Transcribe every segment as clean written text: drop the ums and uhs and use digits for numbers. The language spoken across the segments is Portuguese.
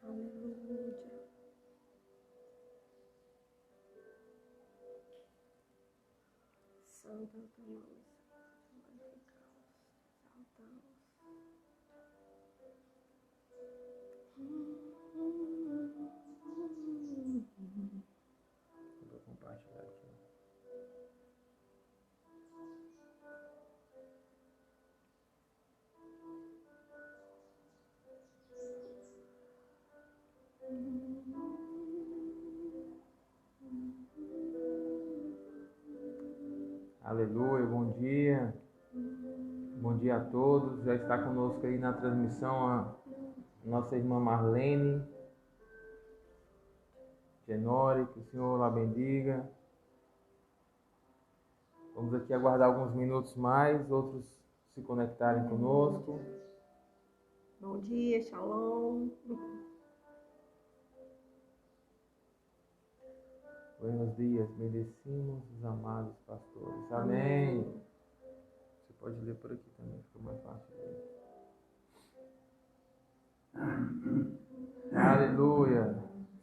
Aleluia. Santo é o teu nome, Senhor. Glorificamos, exaltamos. Vou compartilhar aqui. Aleluia, bom dia. Bom dia a todos. Já está conosco aí na transmissão a nossa irmã Marlene Genori, que o Senhor lá bendiga. Vamos aqui aguardar alguns minutos mais, outros se conectarem conosco. Bom dia, shalom. Buenos dias, bendecimos os amados pastores. Amém. Você pode ler por aqui também, fica mais fácil ler. Aleluia.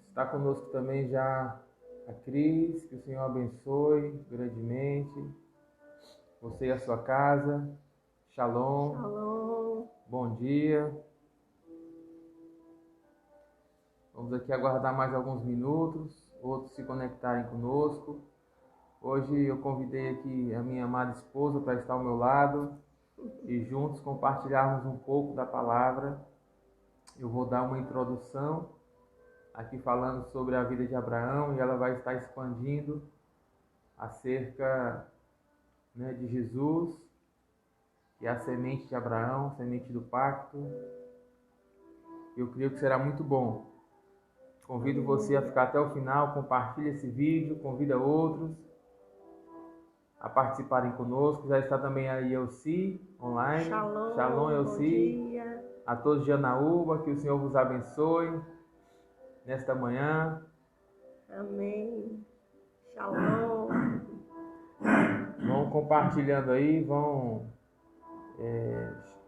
Está conosco também já a Cris, que o Senhor abençoe grandemente. Você e a sua casa. Shalom. Shalom. Bom dia. Vamos aqui aguardar mais alguns minutos, outros se conectarem conosco. Hoje eu convidei aqui a minha amada esposa para estar ao meu lado e juntos compartilharmos um pouco da palavra. Eu vou dar uma introdução aqui falando sobre a vida de Abraão e ela vai estar expandindo acerca, de Jesus, que é a semente de Abraão, a semente do pacto. Eu creio que será muito bom. Convido você a ficar até o final, compartilhe esse vídeo, convida outros a participarem conosco. Já está também a Elci online. Shalom, Elci. bom dia. A todos de Anaúba, que o Senhor vos abençoe nesta manhã. Amém. Shalom. Vão compartilhando aí, vão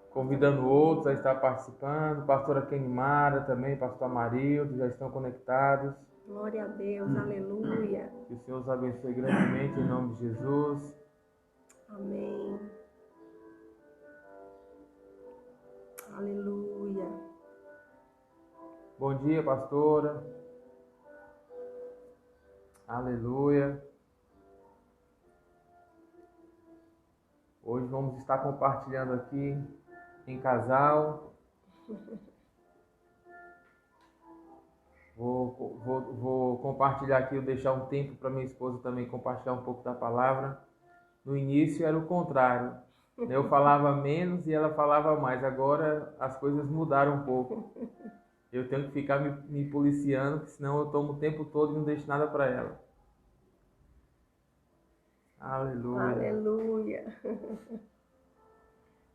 convidando outros a estar participando. Pastora Kenimara também, pastor Amarildo, já estão conectados. Glória a Deus, aleluia. Que o Senhor os abençoe grandemente em nome de Jesus. Amém. Aleluia. Bom dia, pastora. Aleluia. Hoje vamos estar compartilhando aqui em casal. Vou compartilhar aqui, eu deixar um tempo para minha esposa também compartilhar um pouco da palavra. No início era o contrário. Eu falava menos e ela falava mais. Agora as coisas mudaram um pouco. Eu tenho que ficar me policiando, porque senão eu tomo o tempo todo e não deixo nada para ela. Aleluia. Aleluia.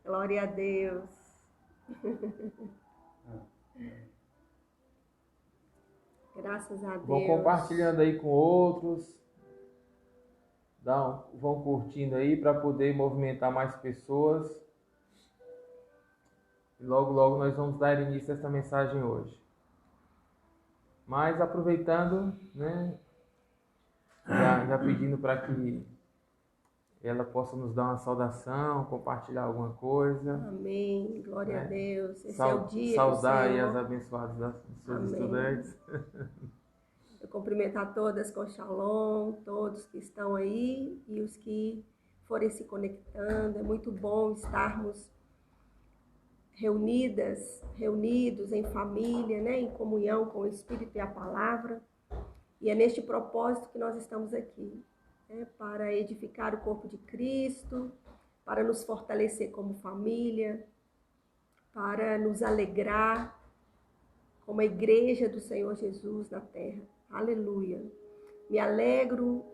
Glória a Deus. Graças a Deus. Vão compartilhando aí com outros. Vão curtindo aí para poder movimentar mais pessoas. E logo, logo nós vamos dar início a essa mensagem hoje. Mas aproveitando, já pedindo para que ela possa nos dar uma saudação, compartilhar alguma coisa. Amém. Glória a Deus. Esse é o dia saudar que o aí Senhor... as abençoadas dos seus Amém. estudantes. Eu cumprimentar todas com shalom, todos que estão aí e os que forem se conectando. É muito bom estarmos reunidos em família, em comunhão com o Espírito e a palavra. E é neste propósito que nós estamos aqui, para edificar o corpo de Cristo, para nos fortalecer como família, para nos alegrar como a igreja do Senhor Jesus na terra. Aleluia. Me alegro,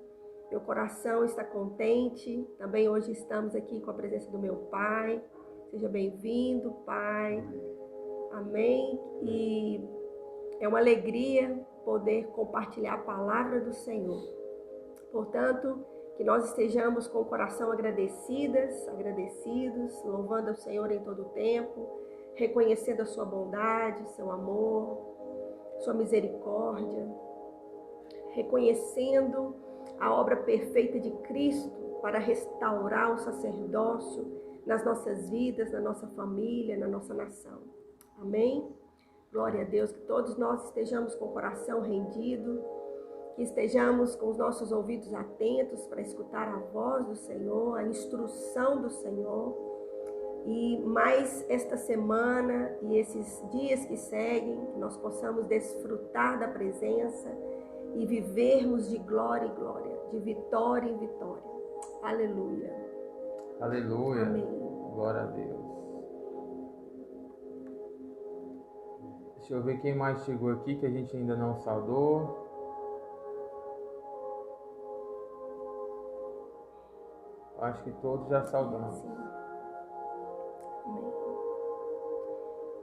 meu coração está contente. Também hoje estamos aqui com a presença do meu Pai. Seja bem-vindo, Pai. Amém. E é uma alegria poder compartilhar a palavra do Senhor. Portanto, que nós estejamos com o coração agradecidos, louvando ao Senhor em todo o tempo, reconhecendo a sua bondade, seu amor, sua misericórdia, reconhecendo a obra perfeita de Cristo para restaurar o sacerdócio nas nossas vidas, na nossa família, na nossa nação. Amém? Glória a Deus, que todos nós estejamos com o coração rendido, que estejamos com os nossos ouvidos atentos para escutar a voz do Senhor, a instrução do Senhor. E mais esta semana e esses dias que seguem, que nós possamos desfrutar da presença e vivermos de glória em glória, de vitória em vitória. Aleluia. Aleluia. Amém. Glória a Deus. Deixa eu ver quem mais chegou aqui que a gente ainda não saudou. Acho que todos já saudamos. Sim. Amém.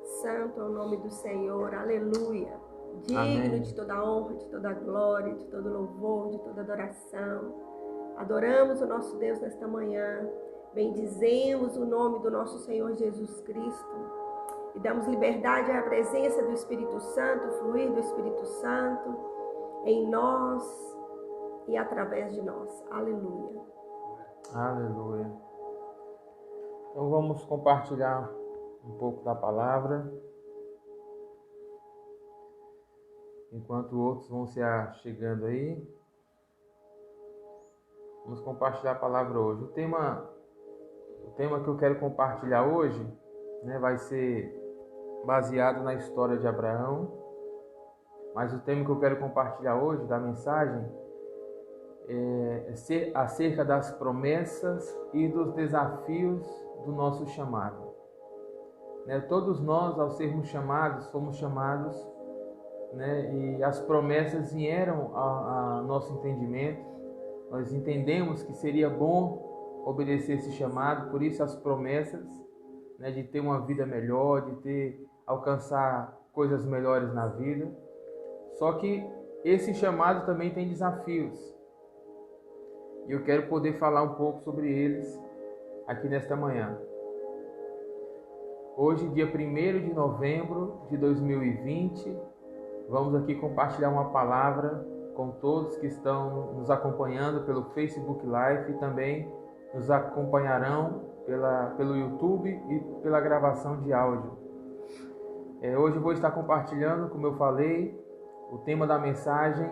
Santo é o nome do Senhor, aleluia. Digno Amém. de toda honra, de toda glória, de todo louvor, de toda adoração. Adoramos o nosso Deus nesta manhã. Bendizemos o nome do nosso Senhor Jesus Cristo. E damos liberdade à presença do Espírito Santo, o fluir do Espírito Santo em nós e através de nós. Aleluia. Aleluia. Então vamos compartilhar um pouco da palavra, enquanto outros vão se chegando aí. Vamos compartilhar a palavra hoje. O tema que eu quero compartilhar hoje, vai ser baseado na história de Abraão, mas o tema que eu quero compartilhar hoje, da mensagem, é acerca das promessas e dos desafios do nosso chamado. Todos nós, ao sermos chamados, fomos chamados, e as promessas vieram a nosso entendimento. Nós entendemos que seria bom obedecer esse chamado, por isso as promessas, de ter uma vida melhor, de alcançar coisas melhores na vida. Só que esse chamado também tem desafios. E eu quero poder falar um pouco sobre eles aqui nesta manhã. Hoje, dia 1º de novembro de 2020, vamos aqui compartilhar uma palavra com todos que estão nos acompanhando pelo Facebook Live e também nos acompanharão pelo YouTube e pela gravação de áudio. Hoje eu vou estar compartilhando, como eu falei, o tema da mensagem,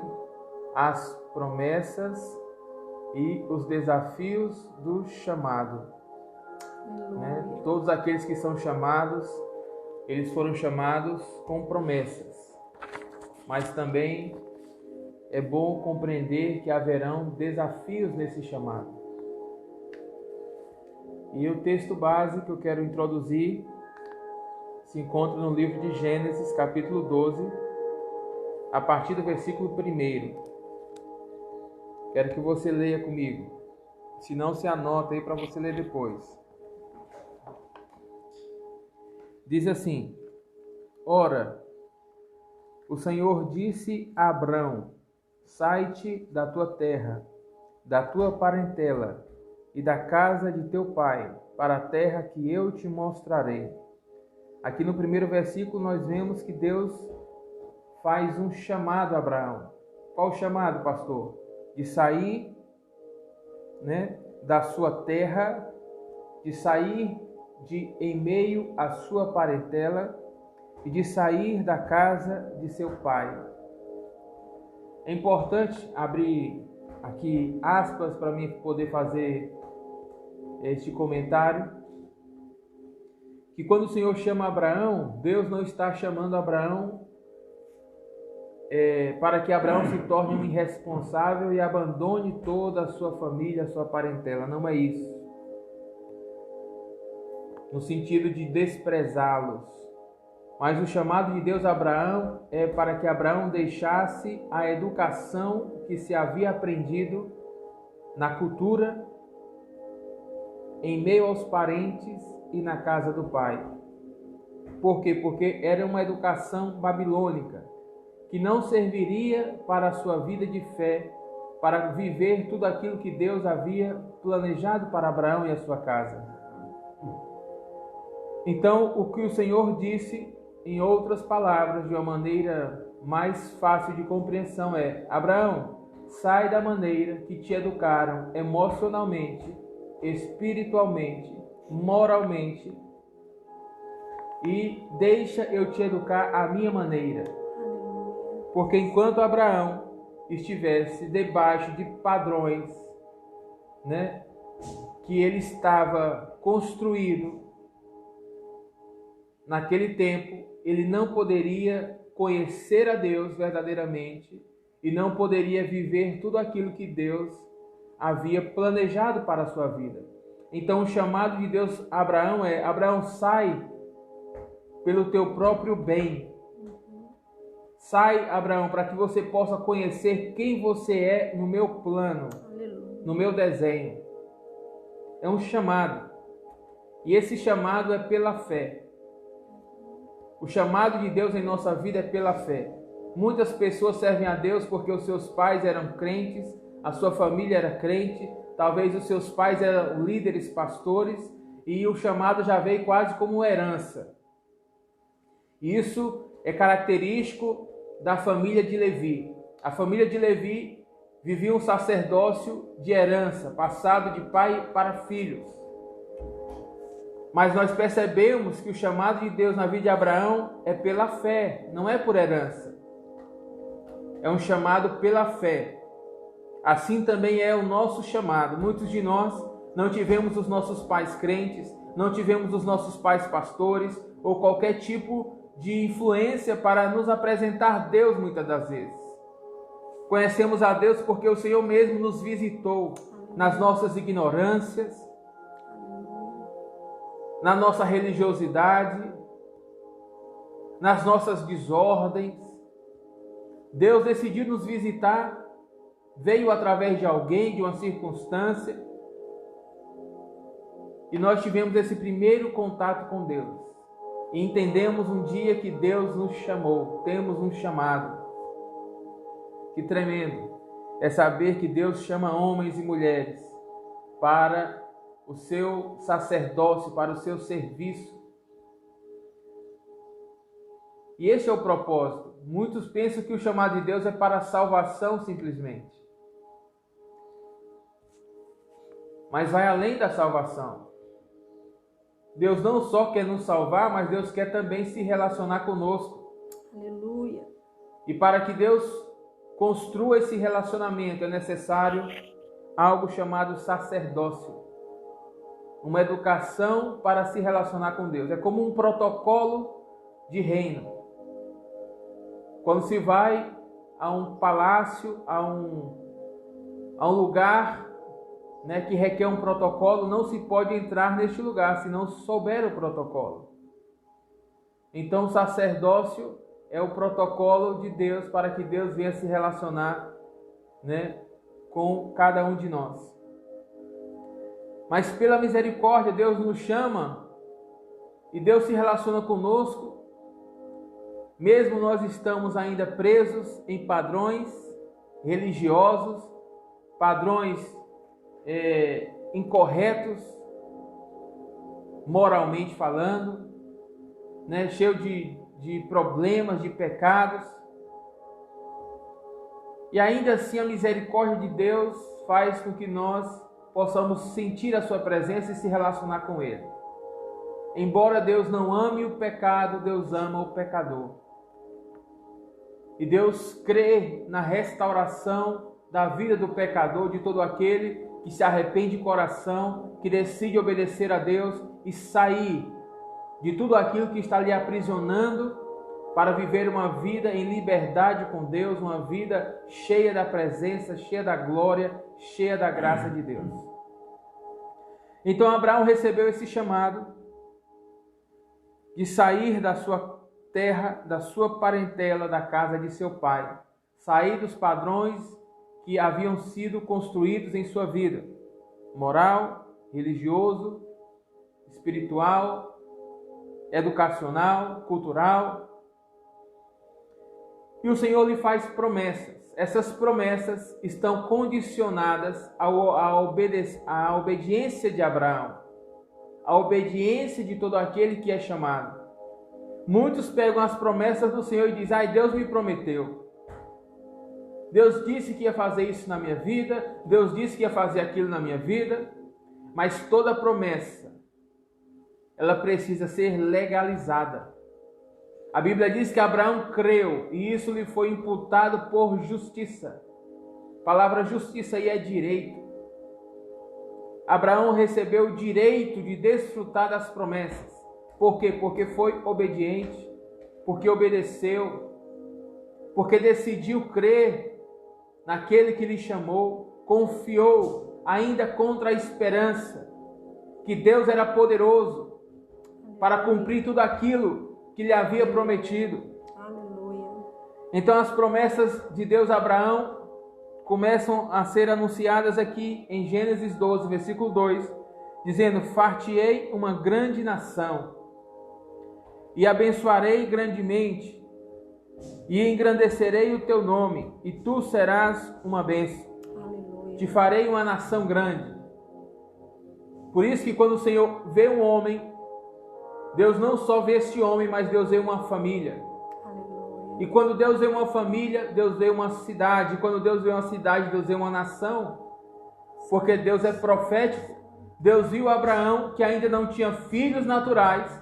as promessas e os desafios do chamado. Todos aqueles que são chamados, eles foram chamados com promessas, mas também é bom compreender que haverão desafios nesse chamado. E o texto base que eu quero introduzir se encontra no livro de Gênesis, capítulo 12, a partir do versículo 1. Quero que você leia comigo. Se não, se anota aí para você ler depois. Diz assim: Ora, o Senhor disse a Abrão: Sai-te da tua terra, da tua parentela e da casa de teu pai, para a terra que eu te mostrarei. Aqui no primeiro versículo nós vemos que Deus faz um chamado a Abraão. Qual o chamado, pastor? De sair, da sua terra, de sair de em meio à sua parentela e de sair da casa de seu pai. É importante abrir aqui aspas para mim poder fazer este comentário, que quando o Senhor chama Abraão, Deus não está chamando Abraão para que Abraão se torne um irresponsável e abandone toda a sua família, a sua parentela. Não é isso. No sentido de desprezá-los. Mas o chamado de Deus a Abraão é para que Abraão deixasse a educação que se havia aprendido na cultura, em meio aos parentes e na casa do pai. Por quê? Porque era uma educação babilônica, que não serviria para a sua vida de fé para viver tudo aquilo que Deus havia planejado para Abraão e a sua casa. Então, o que o Senhor disse, em outras palavras, de uma maneira mais fácil de compreensão, é: Abraão, sai da maneira que te educaram emocionalmente, espiritualmente, moralmente, e deixa eu te educar à minha maneira. Porque enquanto Abraão estivesse debaixo de padrões, né, que ele estava construído naquele tempo, ele não poderia conhecer a Deus verdadeiramente e não poderia viver tudo aquilo que Deus havia planejado para a sua vida. Então o chamado de Deus a Abraão é: Abraão, sai pelo teu próprio bem. Sai, Abraão, para que você possa conhecer quem você é no meu plano, no meu desenho. É um chamado. E esse chamado é pela fé. O chamado de Deus em nossa vida é pela fé. Muitas pessoas servem a Deus porque os seus pais eram crentes, a sua família era crente, talvez os seus pais eram líderes, pastores, e o chamado já veio quase como uma herança. Isso é característico da família de Levi. A família de Levi vivia um sacerdócio de herança, passado de pai para filhos. Mas nós percebemos que o chamado de Deus na vida de Abraão é pela fé, não é por herança. É um chamado pela fé. Assim também é o nosso chamado. Muitos de nós não tivemos os nossos pais crentes, não tivemos os nossos pais pastores ou qualquer tipo de influência para nos apresentar Deus muitas das vezes. Conhecemos a Deus porque o Senhor mesmo nos visitou nas nossas ignorâncias, na nossa religiosidade, nas nossas desordens. Deus decidiu nos visitar, veio através de alguém, de uma circunstância, e nós tivemos esse primeiro contato com Deus. E entendemos um dia que Deus nos chamou, temos um chamado. Que tremendo é saber que Deus chama homens e mulheres para o seu sacerdócio, para o seu serviço. E esse é o propósito. Muitos pensam que o chamado de Deus é para a salvação simplesmente. Mas vai além da salvação. Deus não só quer nos salvar, mas Deus quer também se relacionar conosco. Aleluia. E para que Deus construa esse relacionamento é necessário algo chamado sacerdócio. Uma educação para se relacionar com Deus. É como um protocolo de reino. Quando se vai a um palácio, a um lugar, né, que requer um protocolo, não se pode entrar neste lugar se não souber o protocolo. Então o sacerdócio é o protocolo de Deus para que Deus venha se relacionar, né, com cada um de nós. Mas pela misericórdia Deus nos chama e Deus se relaciona conosco, mesmo nós estamos ainda presos em padrões religiosos, padrões incorretos, moralmente falando, né, cheio de problemas, de pecados. E ainda assim a misericórdia de Deus faz com que nós possamos sentir a sua presença e se relacionar com Ele. Embora Deus não ame o pecado, Deus ama o pecador. E Deus crê na restauração da vida do pecador, de todo aquele que se arrepende de coração, que decide obedecer a Deus e sair de tudo aquilo que está lhe aprisionando para viver uma vida em liberdade com Deus, uma vida cheia da presença, cheia da glória, cheia da graça de Deus. Então Abraão recebeu esse chamado de sair da sua terra, da sua parentela, da casa de seu pai, sair dos padrões que haviam sido construídos em sua vida, moral, religioso, espiritual, educacional, cultural. E o Senhor lhe faz promessas. essas promessas estão condicionadas à obediência de Abraão, à obediência de todo aquele que é chamado. Muitos pegam as promessas do Senhor e dizem: Deus me prometeu. Deus disse que ia fazer isso na minha vida, Deus disse que ia fazer aquilo na minha vida, mas toda promessa, ela precisa ser legalizada. A Bíblia diz que Abraão creu e isso lhe foi imputado por justiça. A palavra justiça aí é direito. Abraão recebeu o direito de desfrutar das promessas. Por quê? Porque foi obediente, porque obedeceu, porque decidiu crer naquele que lhe chamou, confiou ainda contra a esperança, que Deus era poderoso para cumprir tudo aquilo que lhe havia prometido. Aleluia. Então as promessas de Deus a Abraão começam a ser anunciadas aqui em Gênesis 12, versículo 2, dizendo: far-te-ei uma grande nação, e abençoarei grandemente, e engrandecerei o teu nome, e tu serás uma bênção. Aleluia. Te farei uma nação grande. Por isso que quando o Senhor vê um homem, Deus não só vê esse homem, mas Deus vê uma família. Aleluia. E quando Deus vê uma família, Deus vê uma cidade. E quando Deus vê uma cidade, Deus vê uma nação. Porque Deus é profético. Deus viu Abraão, que ainda não tinha filhos naturais.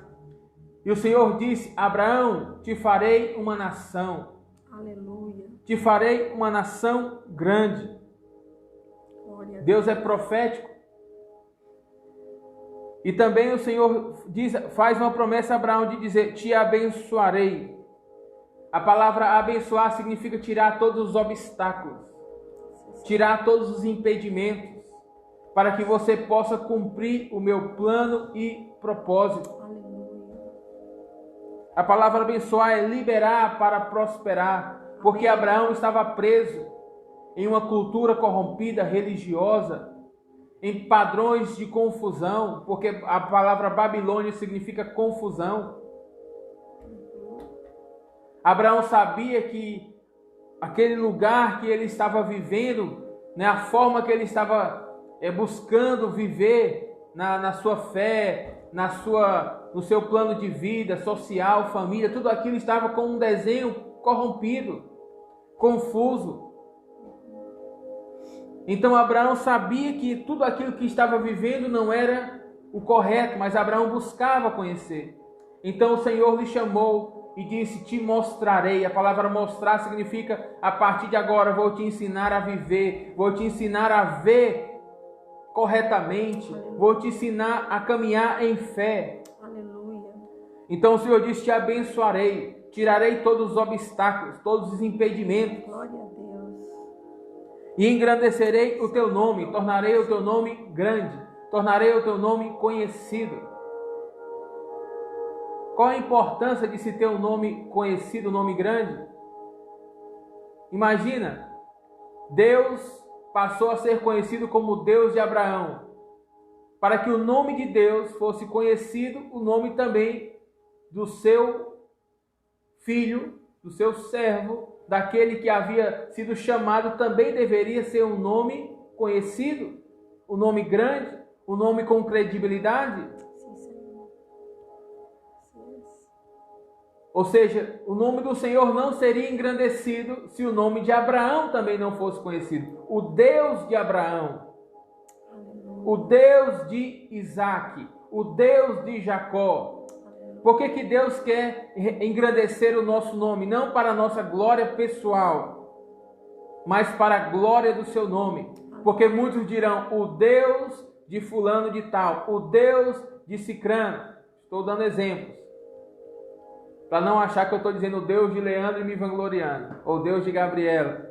E o Senhor disse: Abraão, te farei uma nação. Aleluia. Te farei uma nação grande. Glória a Deus é profético. E também o Senhor faz uma promessa a Abraão de dizer: te abençoarei. A palavra abençoar significa tirar todos os obstáculos, tirar todos os impedimentos, para que você possa cumprir o meu plano e propósito. Aleluia. A palavra abençoar é liberar para prosperar, porque Abraão estava preso em uma cultura corrompida, religiosa, em padrões de confusão, porque a palavra Babilônia significa confusão. Abraão sabia que aquele lugar que ele estava vivendo, a forma que ele estava buscando viver na sua fé, no seu plano de vida, social, família, tudo aquilo estava com um desenho corrompido, confuso. Então Abraão sabia que tudo aquilo que estava vivendo não era o correto, mas Abraão buscava conhecer. Então o Senhor lhe chamou e disse: te mostrarei. A palavra mostrar significa: a partir de agora vou te ensinar a viver, vou te ensinar a ver corretamente, vou te ensinar a caminhar em fé. Aleluia. Então o Senhor disse: te abençoarei, tirarei todos os obstáculos, todos os impedimentos. Glória a Deus. E engrandecerei o teu nome, tornarei o teu nome grande, tornarei o teu nome conhecido. Qual a importância de se ter um nome conhecido, um nome grande? Imagina, Deus passou a ser conhecido como Deus de Abraão. Para que o nome de Deus fosse conhecido, o nome também do seu filho, do seu servo, daquele que havia sido chamado, também deveria ser um nome conhecido, um nome grande, um nome com credibilidade. Sim, Senhor. Sim. Ou seja, o nome do Senhor não seria engrandecido se o nome de Abraão também não fosse conhecido. O Deus de Abraão, o Deus de Isaac, o Deus de Jacó. Por que Deus quer engrandecer o nosso nome? Não para a nossa glória pessoal, mas para a glória do seu nome. Porque muitos dirão: o Deus de fulano de tal, o Deus de cicrano. Estou dando exemplos, para não achar que eu estou dizendo o Deus de Leandro e me vangloriando, ou Deus de Gabriela.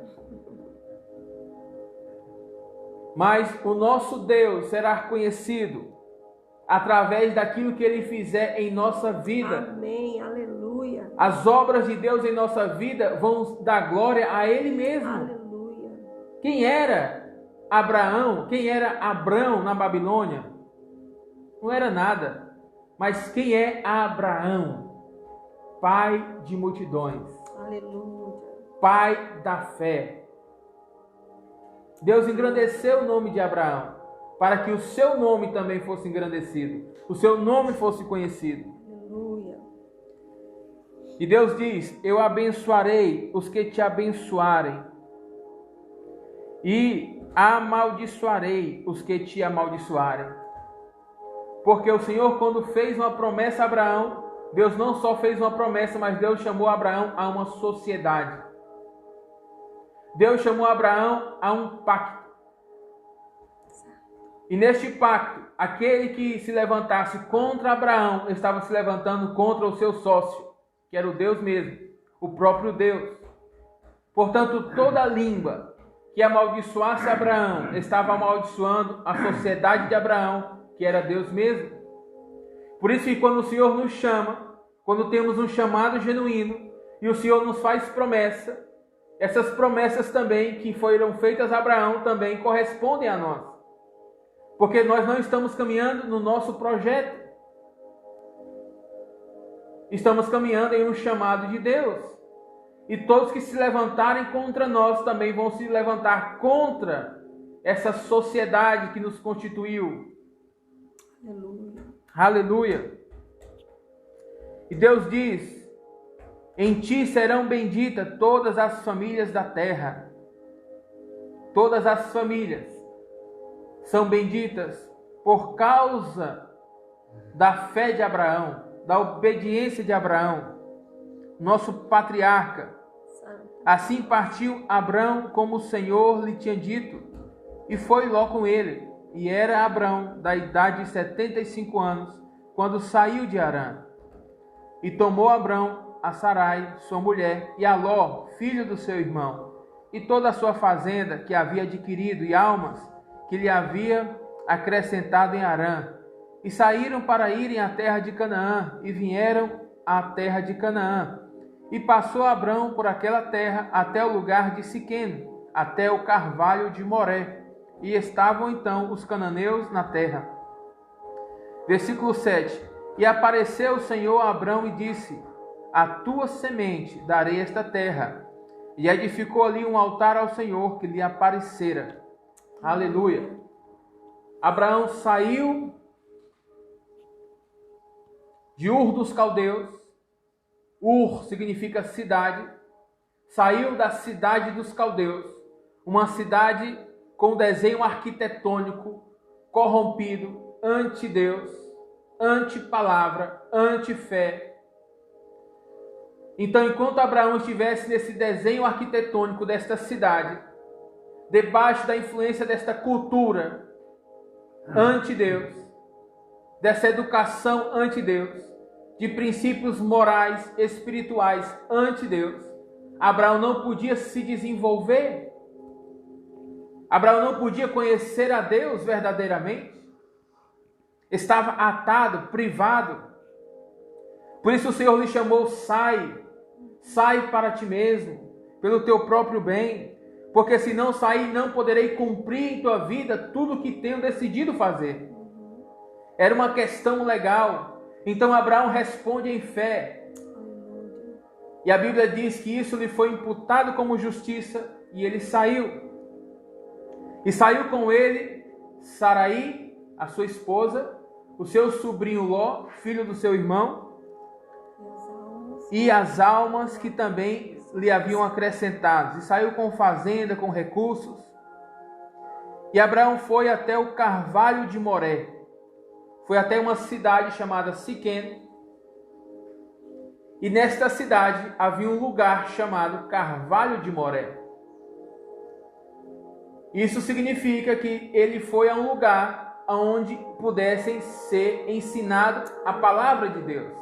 Mas o nosso Deus será conhecido através daquilo que Ele fizer em nossa vida. Amém, aleluia. As obras de Deus em nossa vida vão dar glória a Ele mesmo. Aleluia. Quem era Abraão? Quem era Abrão na Babilônia? Não era nada. Mas quem é Abraão? Pai de multidões. Aleluia. Pai da fé. Deus engrandeceu o nome de Abraão, para que o seu nome também fosse engrandecido, o seu nome fosse conhecido. Aleluia. E Deus diz: eu abençoarei os que te abençoarem, e amaldiçoarei os que te amaldiçoarem. Porque o Senhor, quando fez uma promessa a Abraão, Deus não só fez uma promessa, mas Deus chamou Abraão a uma sociedade. Deus chamou Abraão a um pacto. E neste pacto, aquele que se levantasse contra Abraão estava se levantando contra o seu sócio, que era o Deus mesmo, o próprio Deus. Portanto, toda língua que amaldiçoasse Abraão estava amaldiçoando a sociedade de Abraão, que era Deus mesmo. Por isso que quando o Senhor nos chama, quando temos um chamado genuíno e o Senhor nos faz promessa, essas promessas também que foram feitas a Abraão também correspondem a nós. Porque nós não estamos caminhando no nosso projeto. Estamos caminhando em um chamado de Deus. E todos que se levantarem contra nós também vão se levantar contra essa sociedade que nos constituiu. Aleluia. Aleluia. E Deus diz: em ti serão benditas todas as famílias da terra. Todas as famílias são benditas por causa da fé de Abraão, da obediência de Abraão, nosso patriarca. Assim partiu Abraão como o Senhor lhe tinha dito, e foi Ló com ele. E era Abraão da idade de 75 anos, quando saiu de Harã. E tomou Abraão a Sarai, sua mulher, e a Ló, filho do seu irmão, e toda a sua fazenda que havia adquirido, e almas que lhe havia acrescentado em Harã. E saíram para irem à terra de Canaã, e vieram à terra de Canaã. E passou Abraão por aquela terra até o lugar de Siquém, até o carvalho de Moré. E estavam então os cananeus na terra. Versículo 7. E apareceu o Senhor a Abraão e disse: a tua semente darei esta terra. E edificou ali um altar ao Senhor que lhe aparecera. Aleluia. Abraão saiu de Ur dos Caldeus. Ur significa cidade. Saiu da cidade dos caldeus, uma cidade com desenho arquitetônico corrompido, anti-Deus, anti-palavra, anti-fé. Então, enquanto Abraão estivesse nesse desenho arquitetônico desta cidade, debaixo da influência desta cultura anti-Deus, dessa educação anti-Deus, de princípios morais, espirituais anti-Deus, Abraão não podia se desenvolver. Abraão não podia conhecer a Deus verdadeiramente. Estava atado, privado. Por isso o Senhor lhe chamou: sai para ti mesmo, pelo teu próprio bem, porque se não sair, não poderei cumprir em tua vida tudo o que tenho decidido fazer. Era uma questão legal. Então Abraão responde em fé. E a Bíblia diz que isso lhe foi imputado como justiça, e ele saiu. E saiu com ele Sarai, a sua esposa, o seu sobrinho Ló, filho do seu irmão, e as almas que também lhe haviam acrescentado. E saiu com fazenda, com recursos. E Abraão foi até o carvalho de Moré. Foi até uma cidade chamada Siquém. E nesta cidade havia um lugar chamado Carvalho de Moré. Isso significa que ele foi a um lugar onde pudessem ser ensinado a palavra de Deus.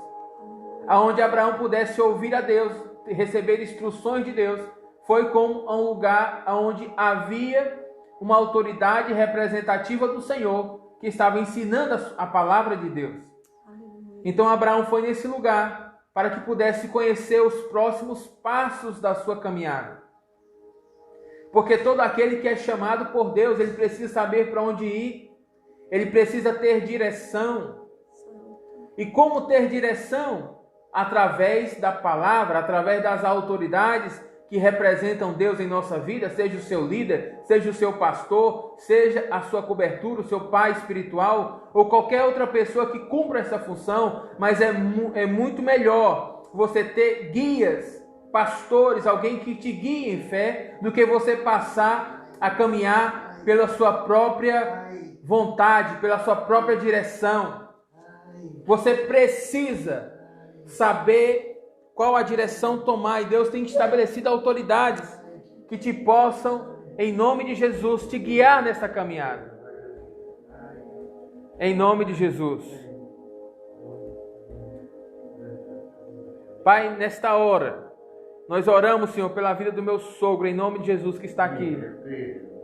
Aonde Abraão pudesse ouvir a Deus, receber instruções de Deus. Foi como um lugar onde havia uma autoridade representativa do Senhor que estava ensinando a palavra de Deus. Então Abraão foi nesse lugar para que pudesse conhecer os próximos passos da sua caminhada. Porque todo aquele que é chamado por Deus, ele precisa saber para onde ir. Ele precisa ter direção. E como ter direção? Através da palavra, através das autoridades que representam Deus em nossa vida, seja o seu líder, seja o seu pastor, seja a sua cobertura, o seu pai espiritual, ou qualquer outra pessoa que cumpra essa função, mas é muito melhor você ter guias, pastores, alguém que te guie em fé, do que você passar a caminhar pela sua própria vontade, pela sua própria direção. Você precisa saber qual a direção tomar, e Deus tem estabelecido autoridades que te possam, em nome de Jesus, te guiar nessa caminhada. Em nome de Jesus. Pai, nesta hora, nós oramos, Senhor, pela vida do meu sogro, em nome de Jesus que está aqui.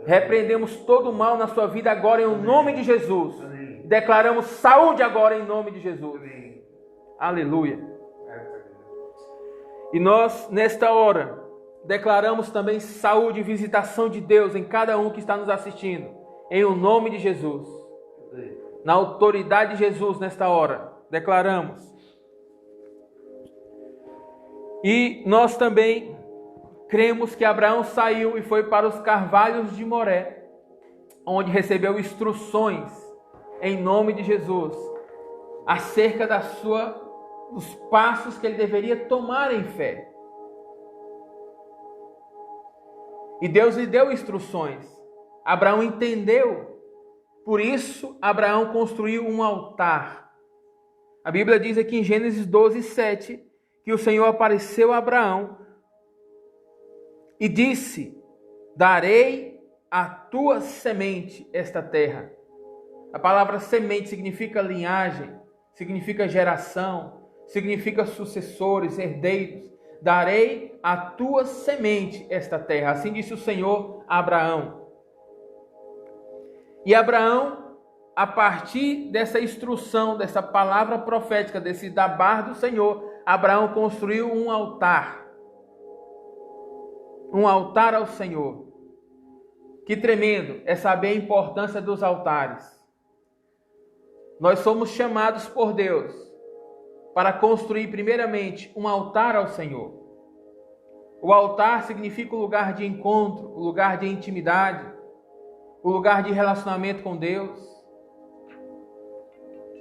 Repreendemos todo o mal na sua vida agora, em nome de Jesus. Declaramos saúde agora, em nome de Jesus. Aleluia. E nós, nesta hora, declaramos também saúde e visitação de Deus em cada um que está nos assistindo. Em o nome de Jesus. Na autoridade de Jesus, nesta hora, declaramos. E nós também cremos que Abraão saiu e foi para os carvalhos de Moré, onde recebeu instruções, em nome de Jesus, acerca dos passos que ele deveria tomar em fé. E Deus lhe deu instruções. Abraão entendeu. Por isso, Abraão construiu um altar. A Bíblia diz aqui em Gênesis 12:7 que o Senhor apareceu a Abraão e disse: darei à tua semente esta terra. A palavra semente significa linhagem, significa geração, significa sucessores, herdeiros. Darei à tua semente esta terra. Assim disse o Senhor a Abraão. E Abraão, a partir dessa instrução, dessa palavra profética, desse dabar do Senhor, Abraão construiu um altar. Um altar ao Senhor. Que tremendo é saber a importância dos altares. Nós somos chamados por Deus para construir primeiramente um altar ao Senhor. O altar significa o lugar de encontro, o lugar de intimidade, o lugar de relacionamento com Deus.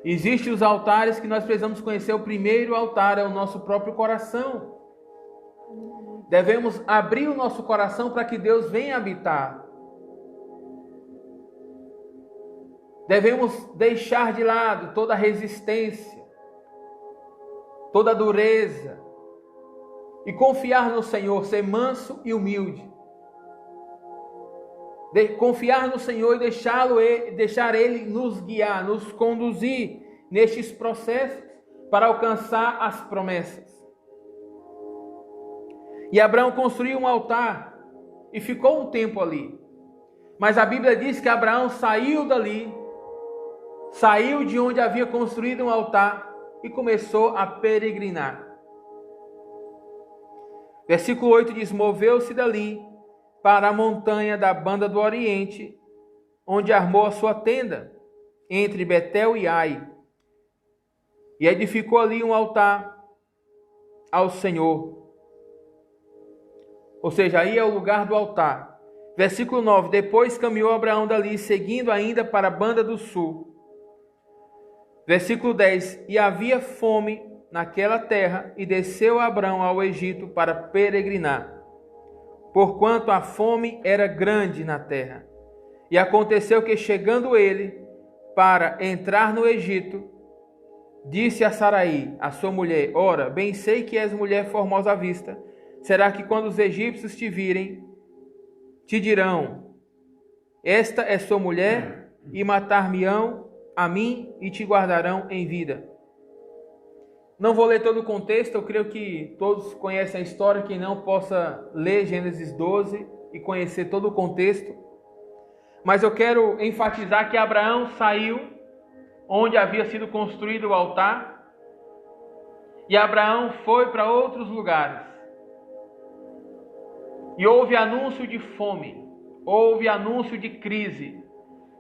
Existem os altares que nós precisamos conhecer. O primeiro altar é o nosso próprio coração. Devemos abrir o nosso coração para que Deus venha habitar. Devemos deixar de lado toda resistência, toda dureza, e confiar no Senhor, ser manso e humilde. Confiar no Senhor e deixar Ele nos guiar, nos conduzir nestes processos para alcançar as promessas. E Abraão construiu um altar e ficou um tempo ali. Mas a Bíblia diz que Abraão saiu dali, saiu de onde havia construído um altar e começou a peregrinar. Versículo 8 diz: moveu-se dali para a montanha da banda do Oriente, onde armou a sua tenda, entre Betel e Ai, e edificou ali um altar ao Senhor. Ou seja, aí é o lugar do altar. Versículo 9: depois caminhou Abraão dali, seguindo ainda para a banda do sul. Versículo 10: e havia fome naquela terra, e desceu Abraão ao Egito para peregrinar, porquanto a fome era grande na terra. E aconteceu que, chegando ele para entrar no Egito, disse a Saraí, a sua mulher: ora, bem sei que és mulher formosa à vista. Será que quando os egípcios te virem, te dirão: esta é sua mulher, e matar-me-ão a mim e te guardarão em vida? Não vou ler todo o contexto, eu creio que todos conhecem a história. Quem não, possa ler Gênesis 12 e conhecer todo o contexto. Mas eu quero enfatizar que Abraão saiu onde havia sido construído o altar, e Abraão foi para outros lugares. E houve anúncio de fome, houve anúncio de crise.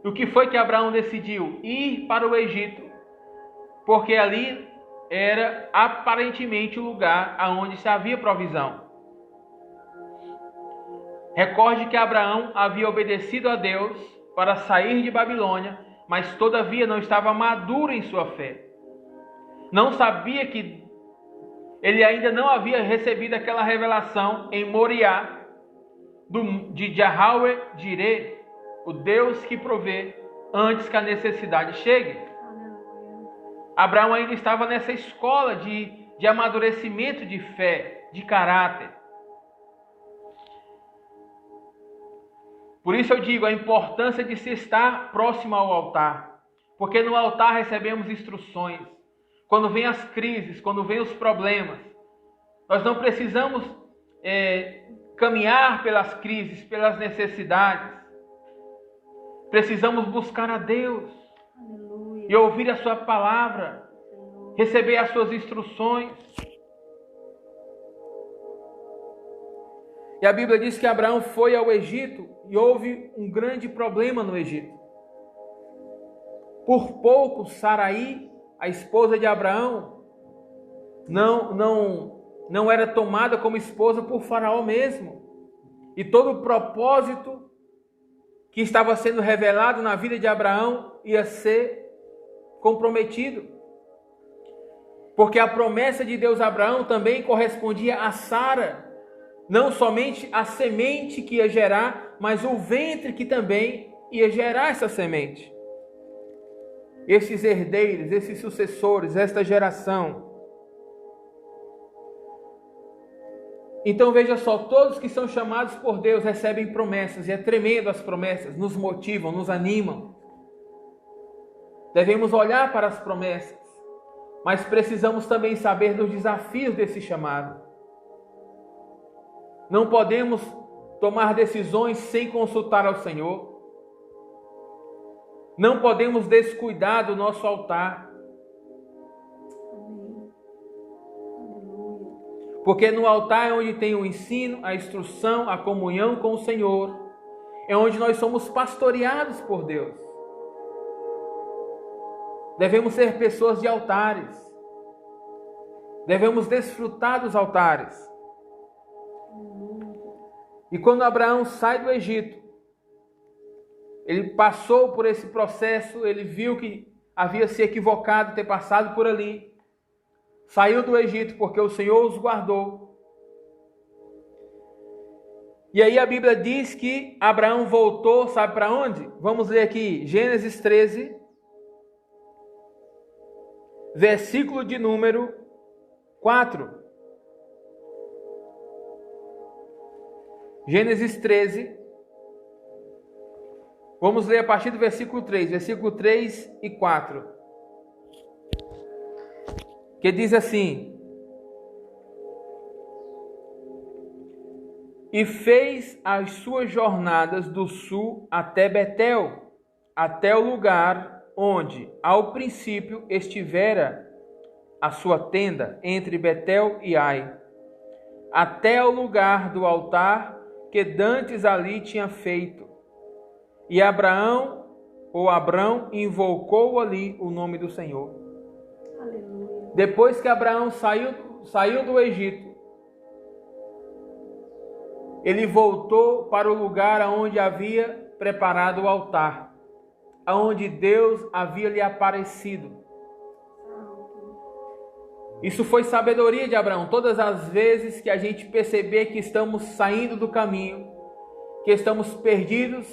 O que foi que Abraão decidiu? Ir para o Egito, porque ali era aparentemente o lugar aonde se havia provisão. Recorde que Abraão havia obedecido a Deus para sair de Babilônia, mas todavia não estava maduro em sua fé. Não sabia que ele ainda não havia recebido aquela revelação em Moriá, de Yahweh Jireh, o Deus que provê antes que a necessidade chegue. Abraão ainda estava nessa escola de amadurecimento de fé, de caráter. Por isso eu digo a importância de se estar próximo ao altar, porque no altar recebemos instruções. Quando vem as crises, quando vem os problemas, nós não precisamos caminhar pelas crises, pelas necessidades. Precisamos buscar a Deus. Aleluia. E ouvir a sua palavra, receber as suas instruções. E a Bíblia diz que Abraão foi ao Egito e houve um grande problema no Egito. Por pouco, Sarai, a esposa de Abraão, não era tomada como esposa por Faraó mesmo. E todo o propósito que estava sendo revelado na vida de Abraão ia ser comprometido. Porque a promessa de Deus a Abraão também correspondia a Sara. Não somente a semente que ia gerar, mas o ventre que também ia gerar essa semente. Esses herdeiros, esses sucessores, esta geração. Então veja só, todos que são chamados por Deus recebem promessas, e é tremendo as promessas, nos motivam, nos animam. Devemos olhar para as promessas, mas precisamos também saber dos desafios desse chamado. Não podemos tomar decisões sem consultar ao Senhor. Não podemos descuidar do nosso altar. Porque no altar é onde tem o ensino, a instrução, a comunhão com o Senhor. É onde nós somos pastoreados por Deus. Devemos ser pessoas de altares. Devemos desfrutar dos altares. E quando Abraão sai do Egito, ele passou por esse processo, ele viu que havia se equivocado, ter passado por ali. Saiu do Egito porque o Senhor os guardou. E aí a Bíblia diz que Abraão voltou, sabe para onde? Vamos ler aqui, Gênesis 13, versículo de número 4. Gênesis 13, vamos ler a partir do versículo 3 e 4, que diz assim: E fez as suas jornadas do sul até Betel, até o lugar onde ao princípio estivera a sua tenda, entre Betel e Ai, até o lugar do altar que dantes ali tinha feito. E Abrão invocou ali o nome do Senhor. Aleluia. Depois que Abraão saiu do Egito, ele voltou para o lugar onde havia preparado o altar, aonde Deus havia lhe aparecido. Isso foi sabedoria de Abraão. Todas as vezes que a gente perceber que estamos saindo do caminho, que estamos perdidos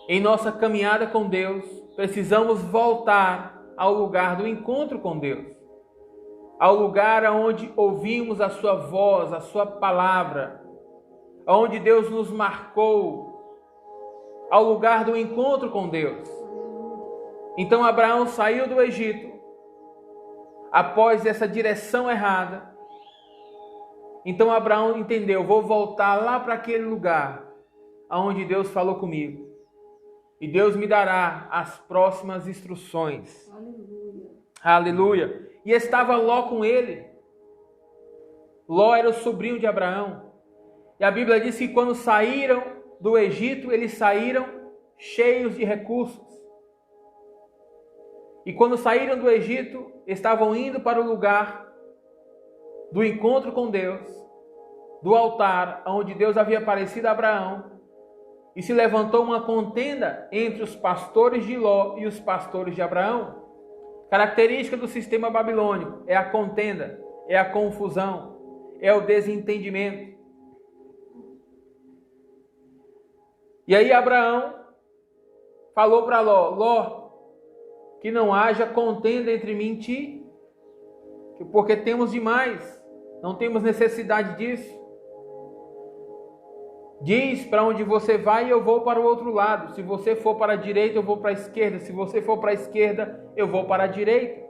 em nossa caminhada com Deus, precisamos voltar ao lugar do encontro com Deus, ao lugar onde ouvimos a sua voz, a sua palavra, onde Deus nos marcou, ao lugar do encontro com Deus. Então Abraão saiu do Egito após essa direção errada. Então Abraão entendeu, vou voltar lá para aquele lugar onde Deus falou comigo. E Deus me dará as próximas instruções. Aleluia. Aleluia. E estava Ló com ele. Ló era o sobrinho de Abraão. E a Bíblia diz que quando saíram do Egito, eles saíram cheios de recursos. E quando saíram do Egito, estavam indo para o lugar do encontro com Deus, do altar onde Deus havia aparecido a Abraão, e se levantou uma contenda entre os pastores de Ló e os pastores de Abraão. Característica do sistema babilônico é a contenda, é a confusão, é o desentendimento. E aí Abraão falou para Ló: Ló, que não haja contenda entre mim e ti, porque temos demais, não temos necessidade disso. Diz para onde você vai e eu vou para o outro lado. Se você for para a direita, eu vou para a esquerda. Se você for para a esquerda, eu vou para a direita.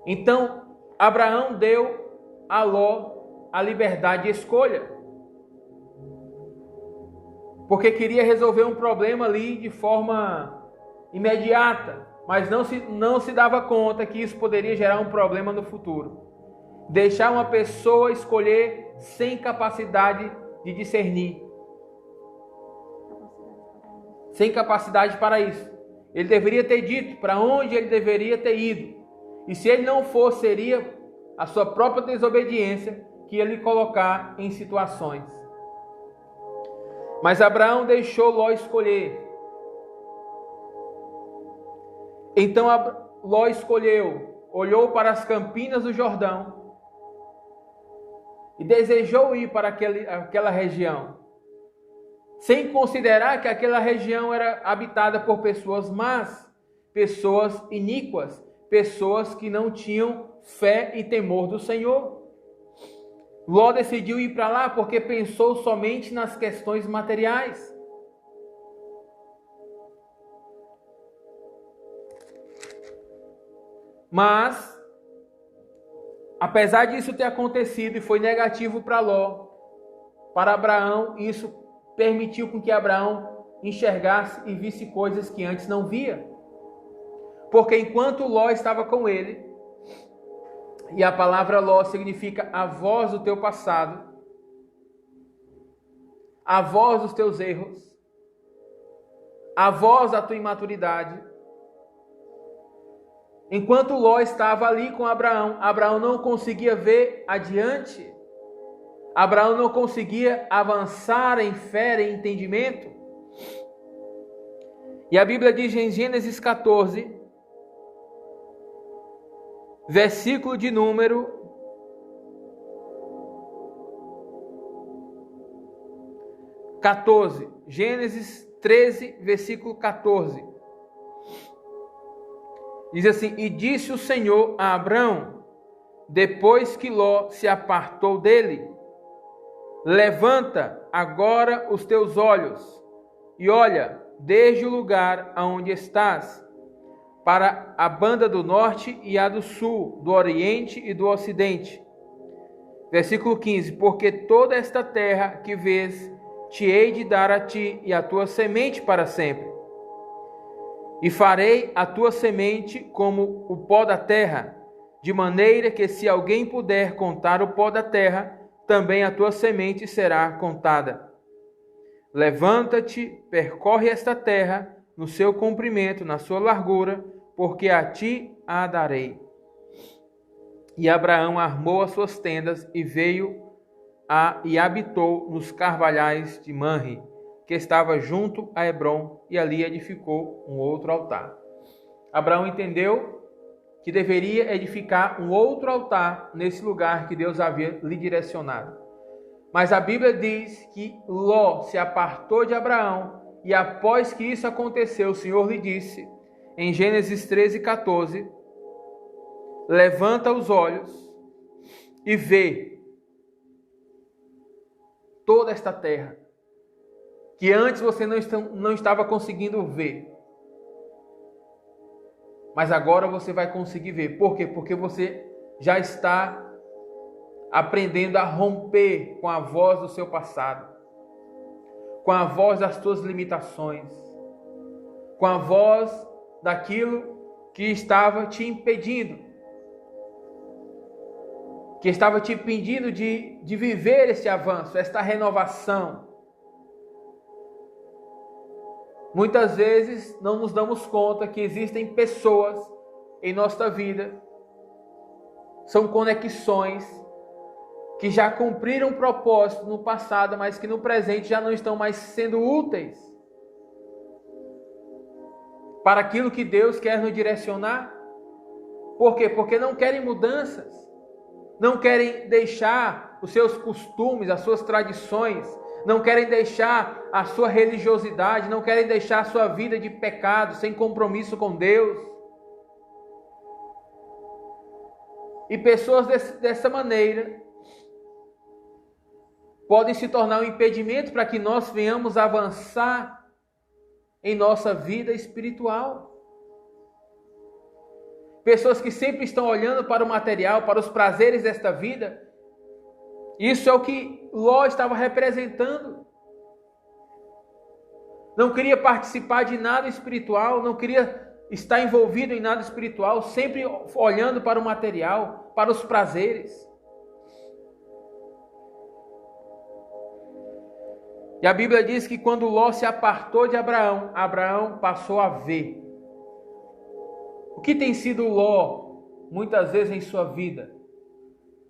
Então, Abraão deu a Ló a liberdade de escolha, porque queria resolver um problema ali de forma imediata, mas não se dava conta que isso poderia gerar um problema no futuro. Deixar uma pessoa escolher sem capacidade de discernir, sem capacidade para isso. Ele deveria ter dito para onde ele deveria ter ido, e se ele não for, seria a sua própria desobediência que ia lhe colocar em situações. Mas Abraão deixou Ló escolher. Então Ló escolheu, olhou para as campinas do Jordão e desejou ir para aquela região, sem considerar que aquela região era habitada por pessoas más, pessoas iníquas, pessoas que não tinham fé e temor do Senhor. Ló decidiu ir para lá porque pensou somente nas questões materiais. Mas, apesar disso ter acontecido e foi negativo para Ló, para Abraão, isso permitiu com que Abraão enxergasse e visse coisas que antes não via. Porque enquanto Ló estava com ele, e a palavra Ló significa a voz do teu passado, a voz dos teus erros, a voz da tua imaturidade. Enquanto Ló estava ali com Abraão, Abraão não conseguia ver adiante, Abraão não conseguia avançar em fé e entendimento. E a Bíblia diz em Gênesis 14, versículo de número 14, Gênesis 13, versículo 14. Diz assim: e disse o Senhor a Abrão, depois que Ló se apartou dele: levanta agora os teus olhos e olha desde o lugar aonde estás, para a banda do norte e a do sul, do oriente e do ocidente. Versículo 15: porque toda esta terra que vês, te hei de dar a ti e a tua semente para sempre. E farei a tua semente como o pó da terra, de maneira que se alguém puder contar o pó da terra, também a tua semente será contada. Levanta-te, percorre esta terra, no seu comprimento, na sua largura, porque a ti a darei. E Abraão armou as suas tendas e veio e habitou nos carvalhais de Manre, que estava junto a Hebrom, e ali edificou um outro altar. Abraão entendeu que deveria edificar um outro altar nesse lugar que Deus havia lhe direcionado. Mas a Bíblia diz que Ló se apartou de Abraão, e após que isso aconteceu, o Senhor lhe disse, em Gênesis 13, 14, levanta os olhos e vê toda esta terra, que antes você não estava conseguindo ver, mas agora você vai conseguir ver. Por quê? Porque você já está aprendendo a romper com a voz do seu passado, com a voz das suas limitações, com a voz daquilo que estava te impedindo, que estava te impedindo de viver esse avanço, esta renovação. Muitas vezes não nos damos conta que existem pessoas em nossa vida, são conexões que já cumpriram um propósito no passado, mas que no presente já não estão mais sendo úteis para aquilo que Deus quer nos direcionar. Por quê? Porque não querem mudanças, não querem deixar os seus costumes, as suas tradições, não querem deixar a sua religiosidade, não querem deixar a sua vida de pecado, sem compromisso com Deus. E pessoas dessa maneira podem se tornar um impedimento para que nós venhamos avançar em nossa vida espiritual. Pessoas que sempre estão olhando para o material, para os prazeres desta vida. Isso é o que Ló estava representando. Não queria participar de nada espiritual, não queria estar envolvido em nada espiritual, sempre olhando para o material, para os prazeres. E a Bíblia diz que quando Ló se apartou de Abraão, Abraão passou a ver. O que tem sido Ló, muitas vezes em sua vida?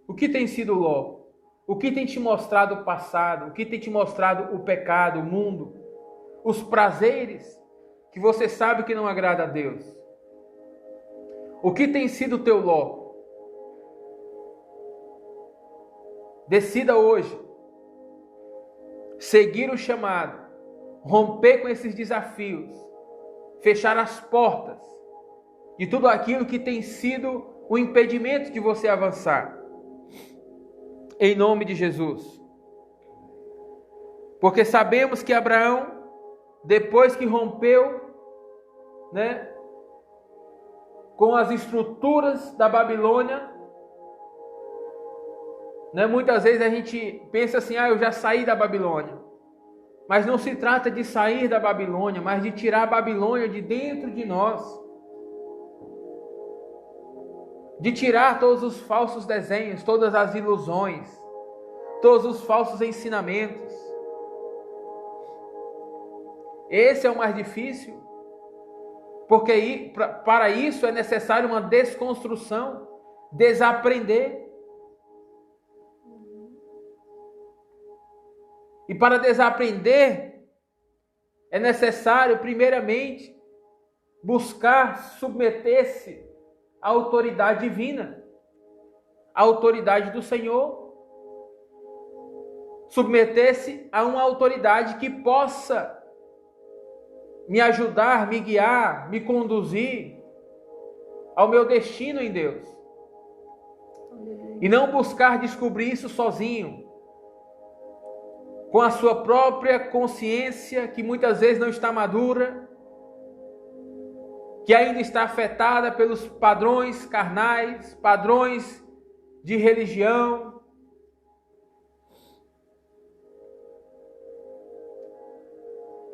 O que tem sido Ló? O que tem te mostrado o passado? O que tem te mostrado o pecado, o mundo? Os prazeres que você sabe que não agrada a Deus? O que tem sido o teu Ló? Decida hoje seguir o chamado, romper com esses desafios, fechar as portas de tudo aquilo que tem sido o impedimento de você avançar. Em nome de Jesus. Porque sabemos que Abraão, depois que rompeu, com as estruturas da Babilônia, muitas vezes a gente pensa assim, eu já saí da Babilônia. Mas não se trata de sair da Babilônia, mas de tirar a Babilônia de dentro de nós. De tirar todos os falsos desenhos, todas as ilusões, todos os falsos ensinamentos. Esse é o mais difícil, porque para isso é necessário uma desconstrução, desaprender. E para desaprender, é necessário, primeiramente, buscar submeter-se à autoridade divina, à autoridade do Senhor. Submeter-se a uma autoridade que possa me ajudar, me guiar, me conduzir ao meu destino em Deus. E não buscar descobrir isso sozinho, com a sua própria consciência, que muitas vezes não está madura, que ainda está afetada pelos padrões carnais, padrões de religião.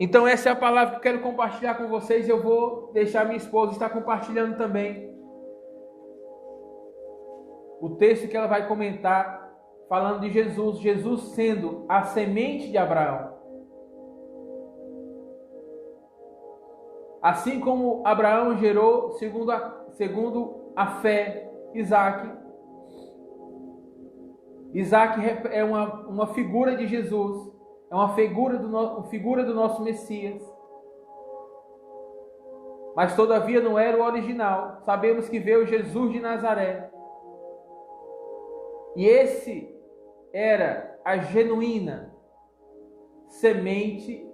Então essa é a palavra que eu quero compartilhar com vocês. Eu vou deixar minha esposa estar compartilhando também o texto que ela vai comentar, falando de Jesus, Jesus sendo a semente de Abraão. Assim como Abraão gerou, segundo a fé, Isaac. Isaac é uma figura de Jesus, é uma figura do nosso Messias. Mas todavia não era o original. Sabemos que veio Jesus de Nazaré. E esse era a genuína semente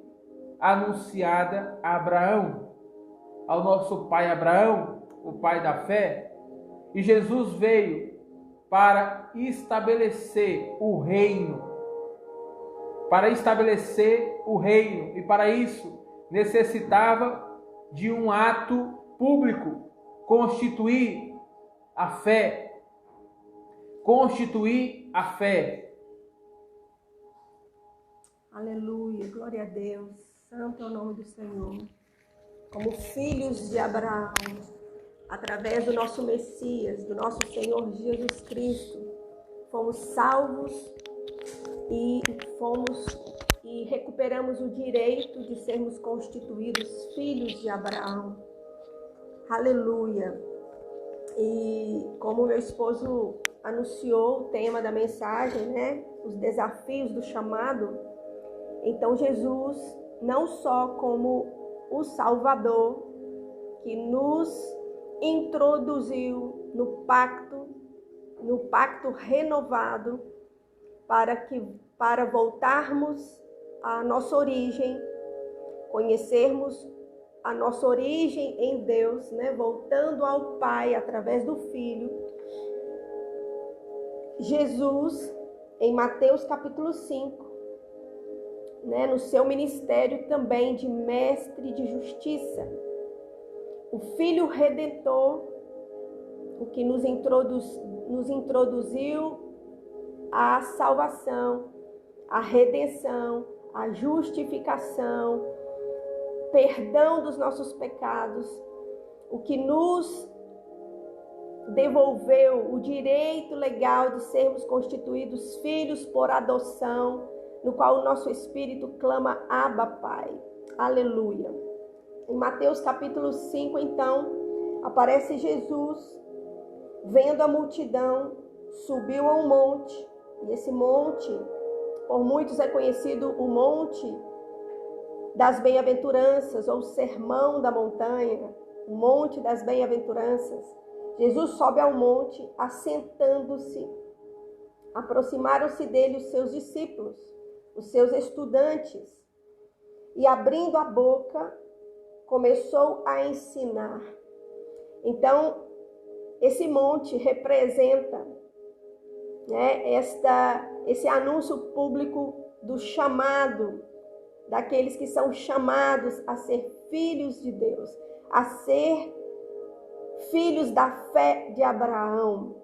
anunciada a Abraão, ao nosso pai Abraão, o pai da fé. E Jesus veio para estabelecer o reino. E para isso necessitava de um ato público, constituir a fé. Aleluia, glória a Deus, santo é o nome do Senhor. Como filhos de Abraão, através do nosso Messias, do nosso Senhor Jesus Cristo, fomos salvos e recuperamos o direito de sermos constituídos filhos de Abraão. Aleluia. E como meu esposo anunciou o tema da mensagem, né? Os desafios do chamado. Então Jesus, não só como o Salvador, que nos introduziu no pacto renovado, para voltarmos à nossa origem, conhecermos a nossa origem em Deus, né? Voltando ao Pai através do Filho. Jesus, em Mateus capítulo 5, né? No seu ministério também de mestre de justiça, o Filho Redentor, o que nos introduziu à salvação, à redenção, à justificação, perdão dos nossos pecados, o que nos devolveu o direito legal de sermos constituídos filhos por adoção, no qual o nosso espírito clama Abba, Pai. Aleluia. Em Mateus capítulo 5, então, aparece Jesus, vendo a multidão, subiu a um monte, e esse monte, por muitos é conhecido o monte das bem-aventuranças, ou sermão da montanha, o monte das bem-aventuranças. Jesus sobe ao monte, assentando-se. Aproximaram-se dele os seus discípulos, os seus estudantes, e abrindo a boca, começou a ensinar. Então, esse monte representa, né, esse anúncio público do chamado, daqueles que são chamados a ser filhos de Deus, a ser filhos da fé de Abraão,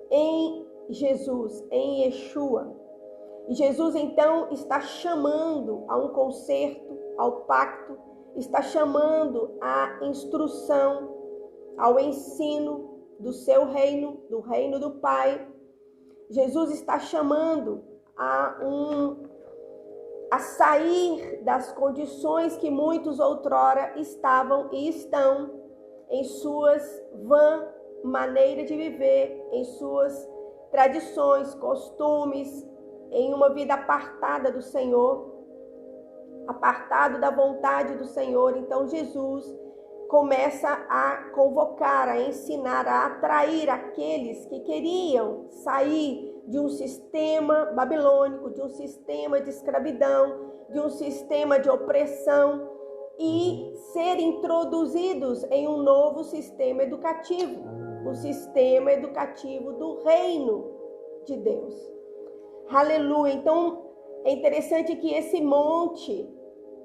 em Jesus, em Yeshua. E Jesus então está chamando a um concerto, ao pacto, está chamando à instrução, ao ensino do seu reino, do reino do Pai. Jesus está chamando a sair das condições que muitos outrora estavam e estão em suas vã maneira de viver, em suas tradições, costumes, em uma vida apartada do Senhor, apartado da vontade do Senhor. Então Jesus começa a convocar, a ensinar, a atrair aqueles que queriam sair de um sistema babilônico, de um sistema de escravidão, de um sistema de opressão, e ser introduzidos em um novo sistema educativo, o sistema educativo do reino de Deus. Aleluia! Então, é interessante que esse monte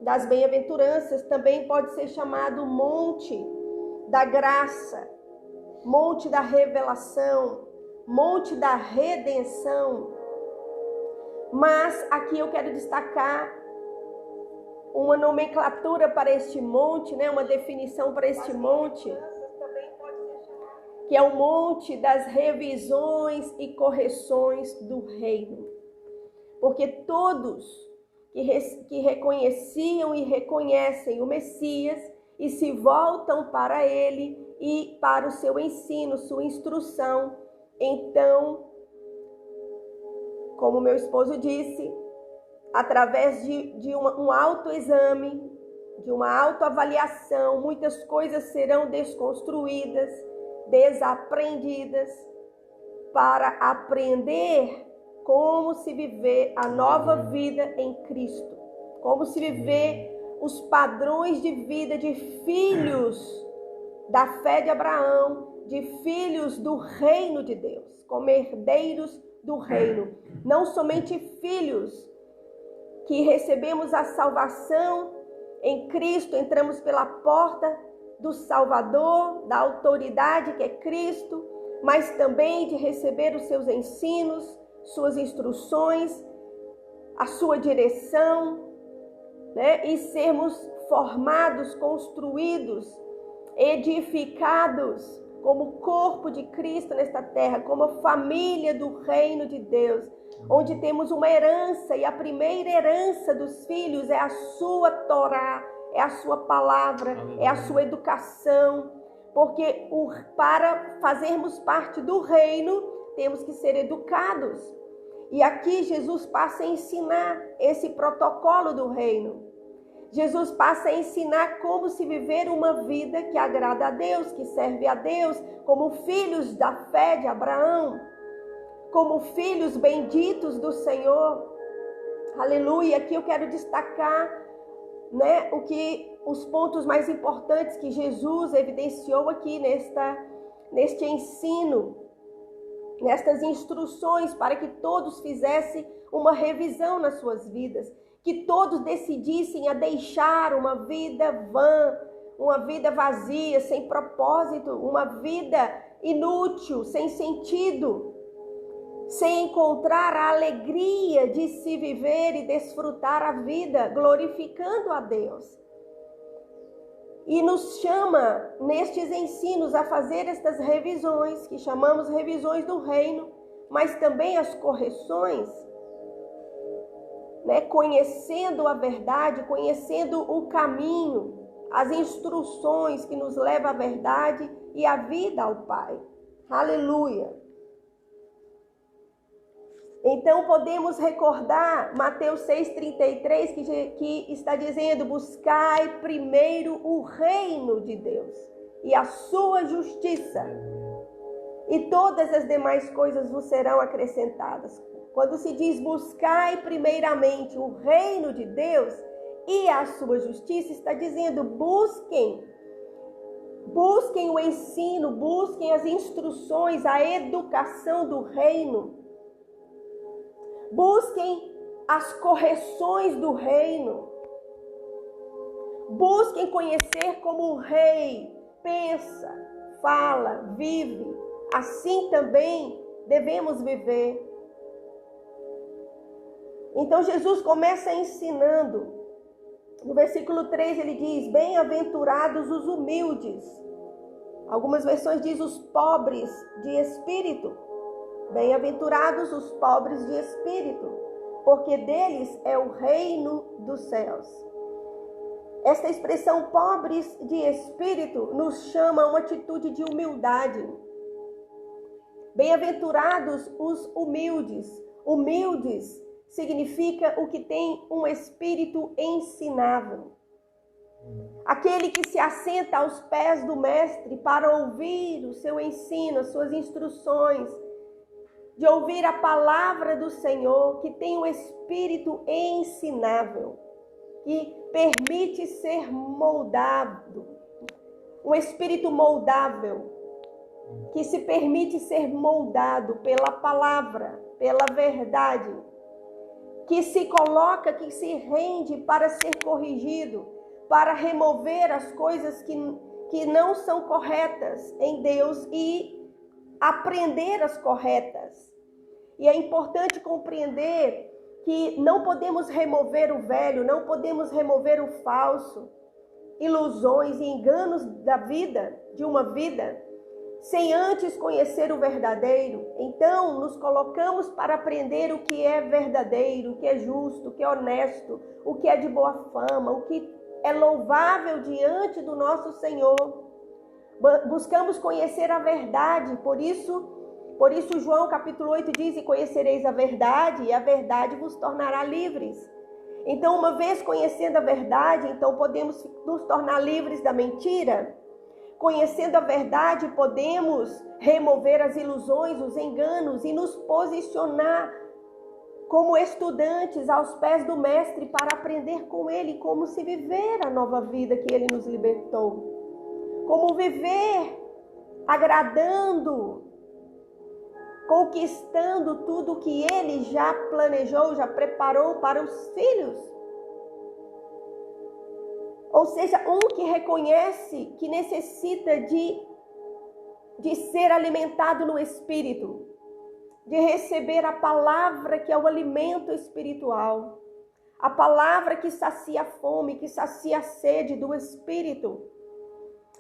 das bem-aventuranças também pode ser chamado monte da graça, monte da revelação, monte da redenção. Mas aqui eu quero destacar uma nomenclatura para este monte, né? Uma definição para este monte, que é o monte das revisões e correções do reino. Porque todos que reconheciam e reconhecem o Messias e se voltam para ele e para o seu ensino, sua instrução, então, como meu esposo disse, através de um autoexame, de uma autoavaliação, muitas coisas serão desconstruídas, desaprendidas, para aprender como se viver a nova vida em Cristo, como se viver os padrões de vida de filhos da fé de Abraão, de filhos do reino de Deus, como herdeiros do reino. Não somente filhos que recebemos a salvação em Cristo, entramos pela porta do Salvador, da autoridade que é Cristo, mas também de receber os seus ensinos, suas instruções, a sua direção, né? E sermos formados, construídos, edificados como corpo de Cristo nesta terra, como família do reino de Deus, onde temos uma herança, e a primeira herança dos filhos é a sua Torá, é a sua palavra, é a sua educação, porque para fazermos parte do reino, temos que ser educados. E aqui Jesus passa a ensinar esse protocolo do reino. Jesus passa a ensinar como se viver uma vida que agrada a Deus, que serve a Deus, como filhos da fé de Abraão, como filhos benditos do Senhor. Aleluia! Aqui eu quero destacar, os pontos mais importantes que Jesus evidenciou aqui neste ensino, nestas instruções, para que todos fizessem uma revisão nas suas vidas, que todos decidissem a deixar uma vida vã, uma vida vazia, sem propósito, uma vida inútil, sem sentido, sem encontrar a alegria de se viver e desfrutar a vida, glorificando a Deus. E nos chama nestes ensinos a fazer estas revisões, que chamamos revisões do reino, mas também as correções, conhecendo a verdade, conhecendo o caminho, as instruções que nos levam à verdade e à vida ao Pai. Aleluia! Então podemos recordar Mateus 6,33, que está dizendo: buscai primeiro o reino de Deus e a sua justiça, e todas as demais coisas vos serão acrescentadas. Quando se diz buscai primeiramente o reino de Deus e a sua justiça, está dizendo busquem o ensino, busquem as instruções, a educação do reino. Busquem as correções do reino. Busquem conhecer como o rei pensa, fala, vive. Assim também devemos viver. Então Jesus começa ensinando. No versículo 3 ele diz: bem-aventurados os humildes. Algumas versões dizem os pobres de espírito. Bem-aventurados os pobres de espírito, porque deles é o reino dos céus. Esta expressão pobres de espírito nos chama a uma atitude de humildade. Bem-aventurados os humildes. Humildes significa o que tem um espírito ensinável. Aquele que se assenta aos pés do mestre para ouvir o seu ensino, as suas instruções, de ouvir a palavra do Senhor, que tem um espírito ensinável, que permite ser moldado, um espírito moldável, que se permite ser moldado pela palavra, pela verdade, que se coloca, que se rende para ser corrigido, para remover as coisas que não são corretas em Deus e aprender as corretas. E é importante compreender que não podemos remover o velho, não podemos remover o falso, ilusões e enganos da vida, de uma vida, sem antes conhecer o verdadeiro. Então, nos colocamos para aprender o que é verdadeiro, o que é justo, o que é honesto, o que é de boa fama, o que é louvável diante do nosso Senhor. Buscamos conhecer a verdade, por isso João capítulo 8 diz: e conhecereis a verdade, e a verdade vos tornará livres. Então, uma vez conhecendo a verdade, então podemos nos tornar livres da mentira. Conhecendo a verdade, podemos remover as ilusões, os enganos e nos posicionar como estudantes aos pés do Mestre para aprender com Ele como se viver a nova vida que Ele nos libertou. Como viver agradando, conquistando tudo que Ele já planejou, já preparou para os filhos. Ou seja, um que reconhece que necessita de ser alimentado no Espírito, de receber a palavra que é o alimento espiritual, a palavra que sacia a fome, que sacia a sede do Espírito,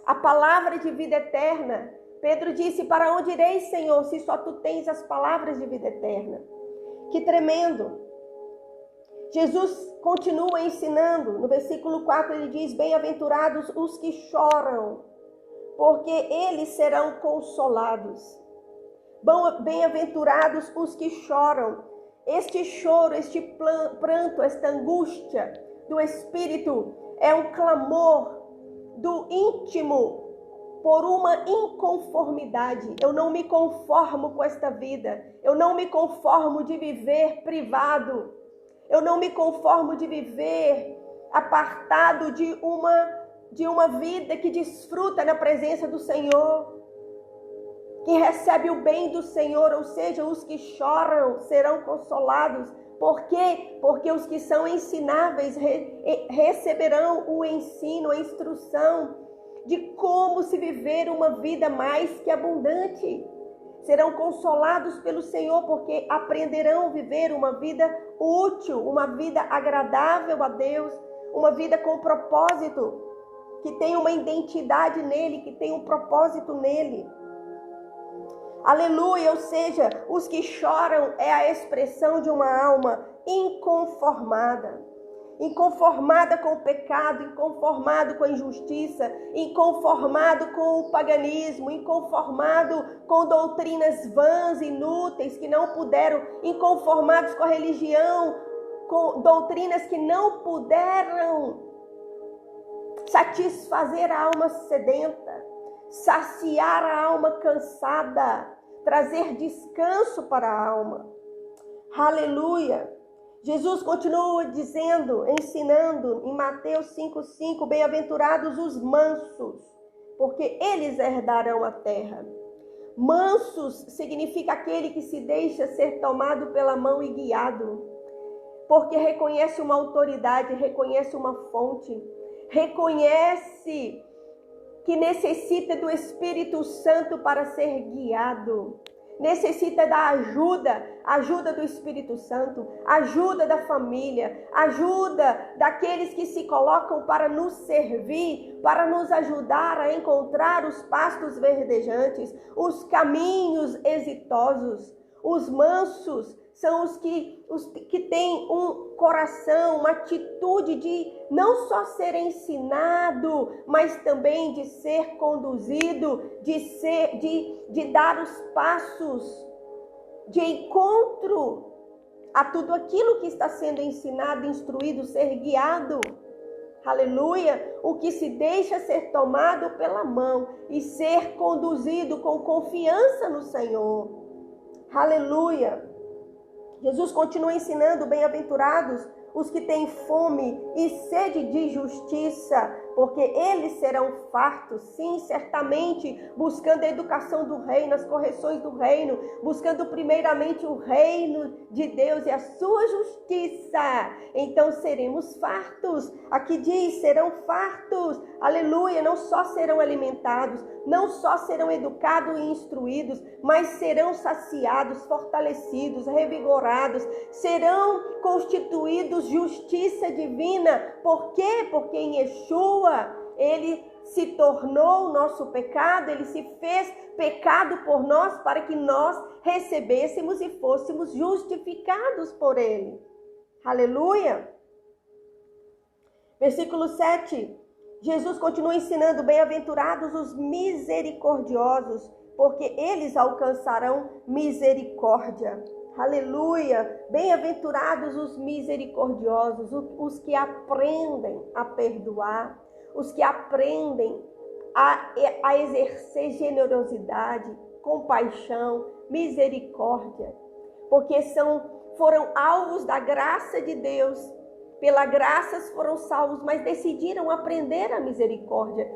a palavra de vida eterna. Pedro disse: para onde irei, Senhor, se só tu tens as palavras de vida eterna? Que tremendo! Jesus continua ensinando. No versículo 4 ele diz: bem-aventurados os que choram, porque eles serão consolados. Bem-aventurados os que choram. Este choro, este pranto, esta angústia do espírito é um clamor do íntimo por uma inconformidade. Eu não me conformo com esta vida. Eu não me conformo de viver privado. Eu não me conformo de viver apartado de uma vida que desfruta na presença do Senhor, que recebe o bem do Senhor, ou seja, os que choram serão consolados. Por quê? Porque os que são ensináveis receberão o ensino, a instrução de como se viver uma vida mais que abundante. Serão consolados pelo Senhor, porque aprenderão a viver uma vida útil, uma vida agradável a Deus, uma vida com propósito, que tem uma identidade nele, que tem um propósito nele. Aleluia, ou seja, os que choram é a expressão de uma alma inconformada. Inconformada com o pecado, inconformado com a injustiça, inconformado com o paganismo, inconformado com doutrinas vãs, inúteis, que não puderam, inconformados com a religião, com doutrinas que não puderam satisfazer a alma sedenta, saciar a alma cansada, trazer descanso para a alma. Aleluia! Jesus continua dizendo, ensinando em Mateus 5,5, bem-aventurados os mansos, porque eles herdarão a terra. Mansos significa aquele que se deixa ser tomado pela mão e guiado, porque reconhece uma autoridade, reconhece uma fonte, reconhece que necessita do Espírito Santo para ser guiado. Necessita da ajuda do Espírito Santo, ajuda da família, ajuda daqueles que se colocam para nos servir, para nos ajudar a encontrar os pastos verdejantes, os caminhos exitosos. Os mansos são os que têm um coração, uma atitude de não só ser ensinado, mas também de ser conduzido, de dar os passos de encontro a tudo aquilo que está sendo ensinado, instruído, ser guiado. Aleluia! O que se deixa ser tomado pela mão e ser conduzido com confiança no Senhor. Aleluia! Jesus continua ensinando, bem-aventurados os que têm fome e sede de justiça, porque eles serão fartos, sim, certamente, buscando a educação do reino, as correções do reino, buscando primeiramente o reino de Deus e a sua justiça. Então seremos fartos. Aqui diz, serão fartos. Aleluia, não só serão alimentados, não só serão educados e instruídos, mas serão saciados, fortalecidos, revigorados, serão constituídos justiça divina. Por quê? Porque em Yeshua, ele se tornou o nosso pecado, ele se fez pecado por nós para que nós recebêssemos e fôssemos justificados por ele. Aleluia! Versículo 7, Jesus continua ensinando, bem-aventurados os misericordiosos, porque eles alcançarão misericórdia. Aleluia! Bem-aventurados os misericordiosos, os que aprendem a perdoar, os que aprendem a exercer generosidade, compaixão, misericórdia, porque foram alvos da graça de Deus, pela graça foram salvos, mas decidiram aprender a misericórdia.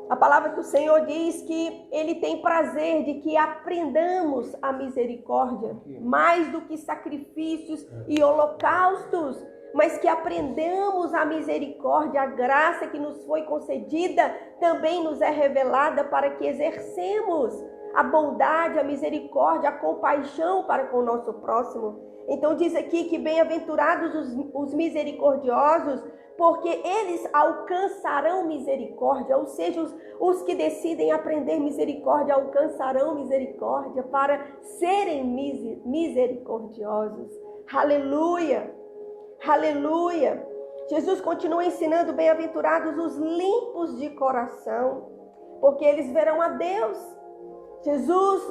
A palavra do Senhor diz que Ele tem prazer de que aprendamos a misericórdia, mais do que sacrifícios e holocaustos, mas que aprendamos a misericórdia, a graça que nos foi concedida também nos é revelada para que exercemos a bondade, a misericórdia, a compaixão para com o nosso próximo. Então diz aqui que bem-aventurados os misericordiosos, porque eles alcançarão misericórdia, ou seja, os que decidem aprender misericórdia alcançarão misericórdia para serem misericordiosos. Aleluia! Aleluia! Jesus continua ensinando, bem-aventurados os limpos de coração, porque eles verão a Deus. Jesus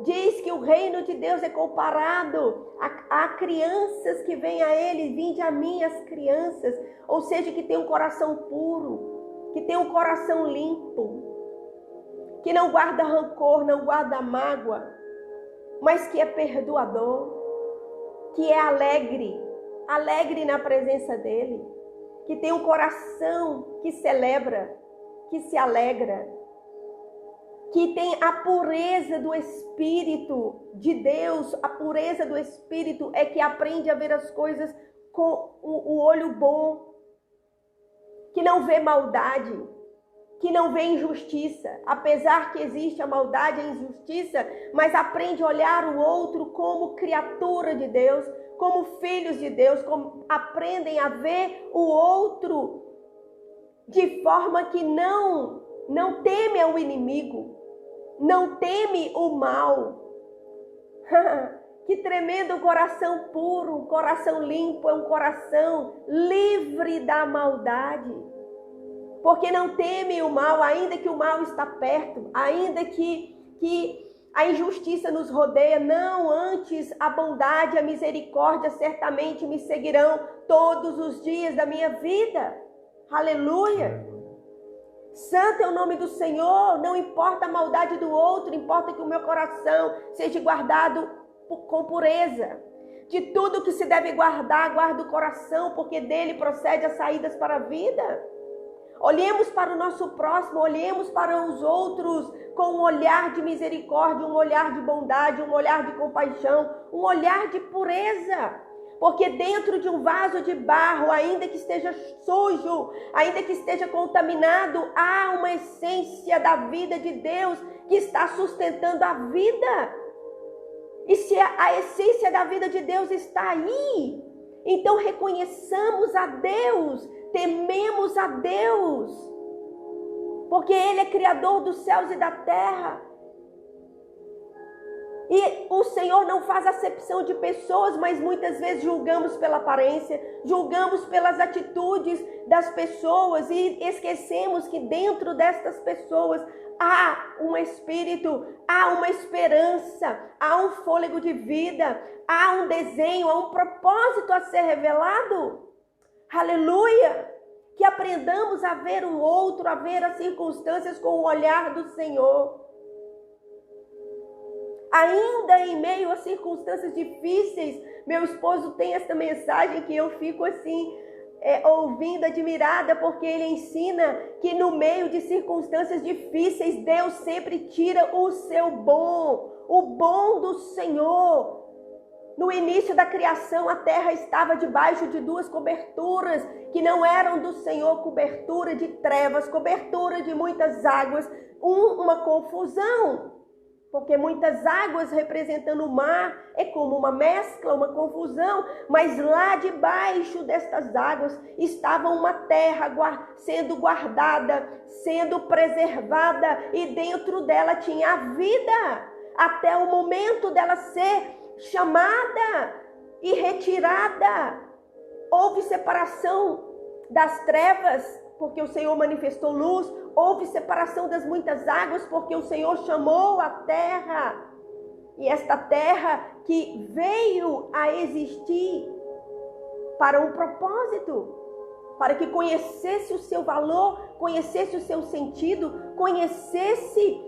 Diz que o reino de Deus é comparado a crianças que vêm a Ele. Vinde a mim as crianças. Ou seja, que tem um coração puro, que tem um coração limpo, que não guarda rancor, não guarda mágoa, mas que é perdoador, que é alegre na presença dEle, que tem um coração que celebra, que se alegra, que tem a pureza do Espírito de Deus. A pureza do Espírito é que aprende a ver as coisas com o olho bom, que não vê maldade, que não vê injustiça, apesar que existe a maldade e a injustiça, mas aprende a olhar o outro como criatura de Deus, como filhos de Deus, como aprendem a ver o outro de forma que não teme ao inimigo, não teme o mal. Que tremendo coração puro, um coração limpo, é um coração livre da maldade. Porque não teme o mal, ainda que o mal está perto, ainda que a injustiça nos rodeia. Não, antes a bondade e a misericórdia certamente me seguirão todos os dias da minha vida. Aleluia! Santo é o nome do Senhor. Não importa a maldade do outro, importa que o meu coração seja guardado com pureza. De tudo que se deve guardar, guarda o coração, porque dele procede as saídas para a vida. Olhemos para o nosso próximo, olhemos para os outros com um olhar de misericórdia, um olhar de bondade, um olhar de compaixão, um olhar de pureza. Porque dentro de um vaso de barro, ainda que esteja sujo, ainda que esteja contaminado, há uma essência da vida de Deus que está sustentando a vida. E se a essência da vida de Deus está aí, então reconheçamos a Deus, tememos a Deus, porque Ele é Criador dos céus e da terra. E o Senhor não faz acepção de pessoas, mas muitas vezes julgamos pela aparência, julgamos pelas atitudes das pessoas e esquecemos que dentro destas pessoas há um espírito, há uma esperança, há um fôlego de vida, há um desenho, há um propósito a ser revelado. Aleluia! Que aprendamos a ver o outro, a ver as circunstâncias com o olhar do Senhor. Ainda em meio a circunstâncias difíceis, meu esposo tem esta mensagem que eu fico assim, ouvindo, admirada, porque ele ensina que no meio de circunstâncias difíceis, Deus sempre tira o seu bom, o bom do Senhor. No início da criação, a terra estava debaixo de duas coberturas, que não eram do Senhor, cobertura de trevas, cobertura de muitas águas, uma confusão. Porque muitas águas representando o mar é como uma mescla, uma confusão. Mas lá debaixo destas águas estava uma terra sendo guardada, sendo preservada. E dentro dela tinha a vida. Até o momento dela ser chamada e retirada. Houve separação das trevas, porque o Senhor manifestou luz. Houve separação das muitas águas, porque o Senhor chamou a terra. E esta terra que veio a existir para um propósito, para que conhecesse o seu valor, conhecesse o seu sentido, conhecesse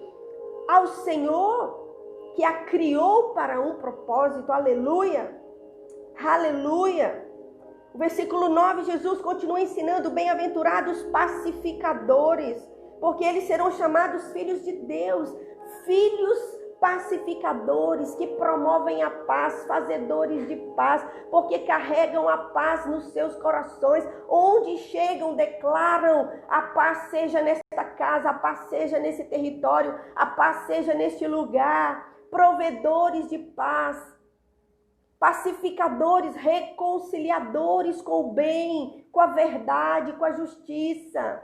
ao Senhor que a criou para um propósito. Aleluia! Aleluia! O versículo 9, Jesus continua ensinando: bem-aventurados pacificadores, porque eles serão chamados filhos de Deus. Filhos pacificadores, que promovem a paz, fazedores de paz, porque carregam a paz nos seus corações. Onde chegam, declaram: a paz seja nesta casa, a paz seja nesse território, a paz seja neste lugar. Provedores de paz, pacificadores, reconciliadores com o bem, com a verdade, com a justiça,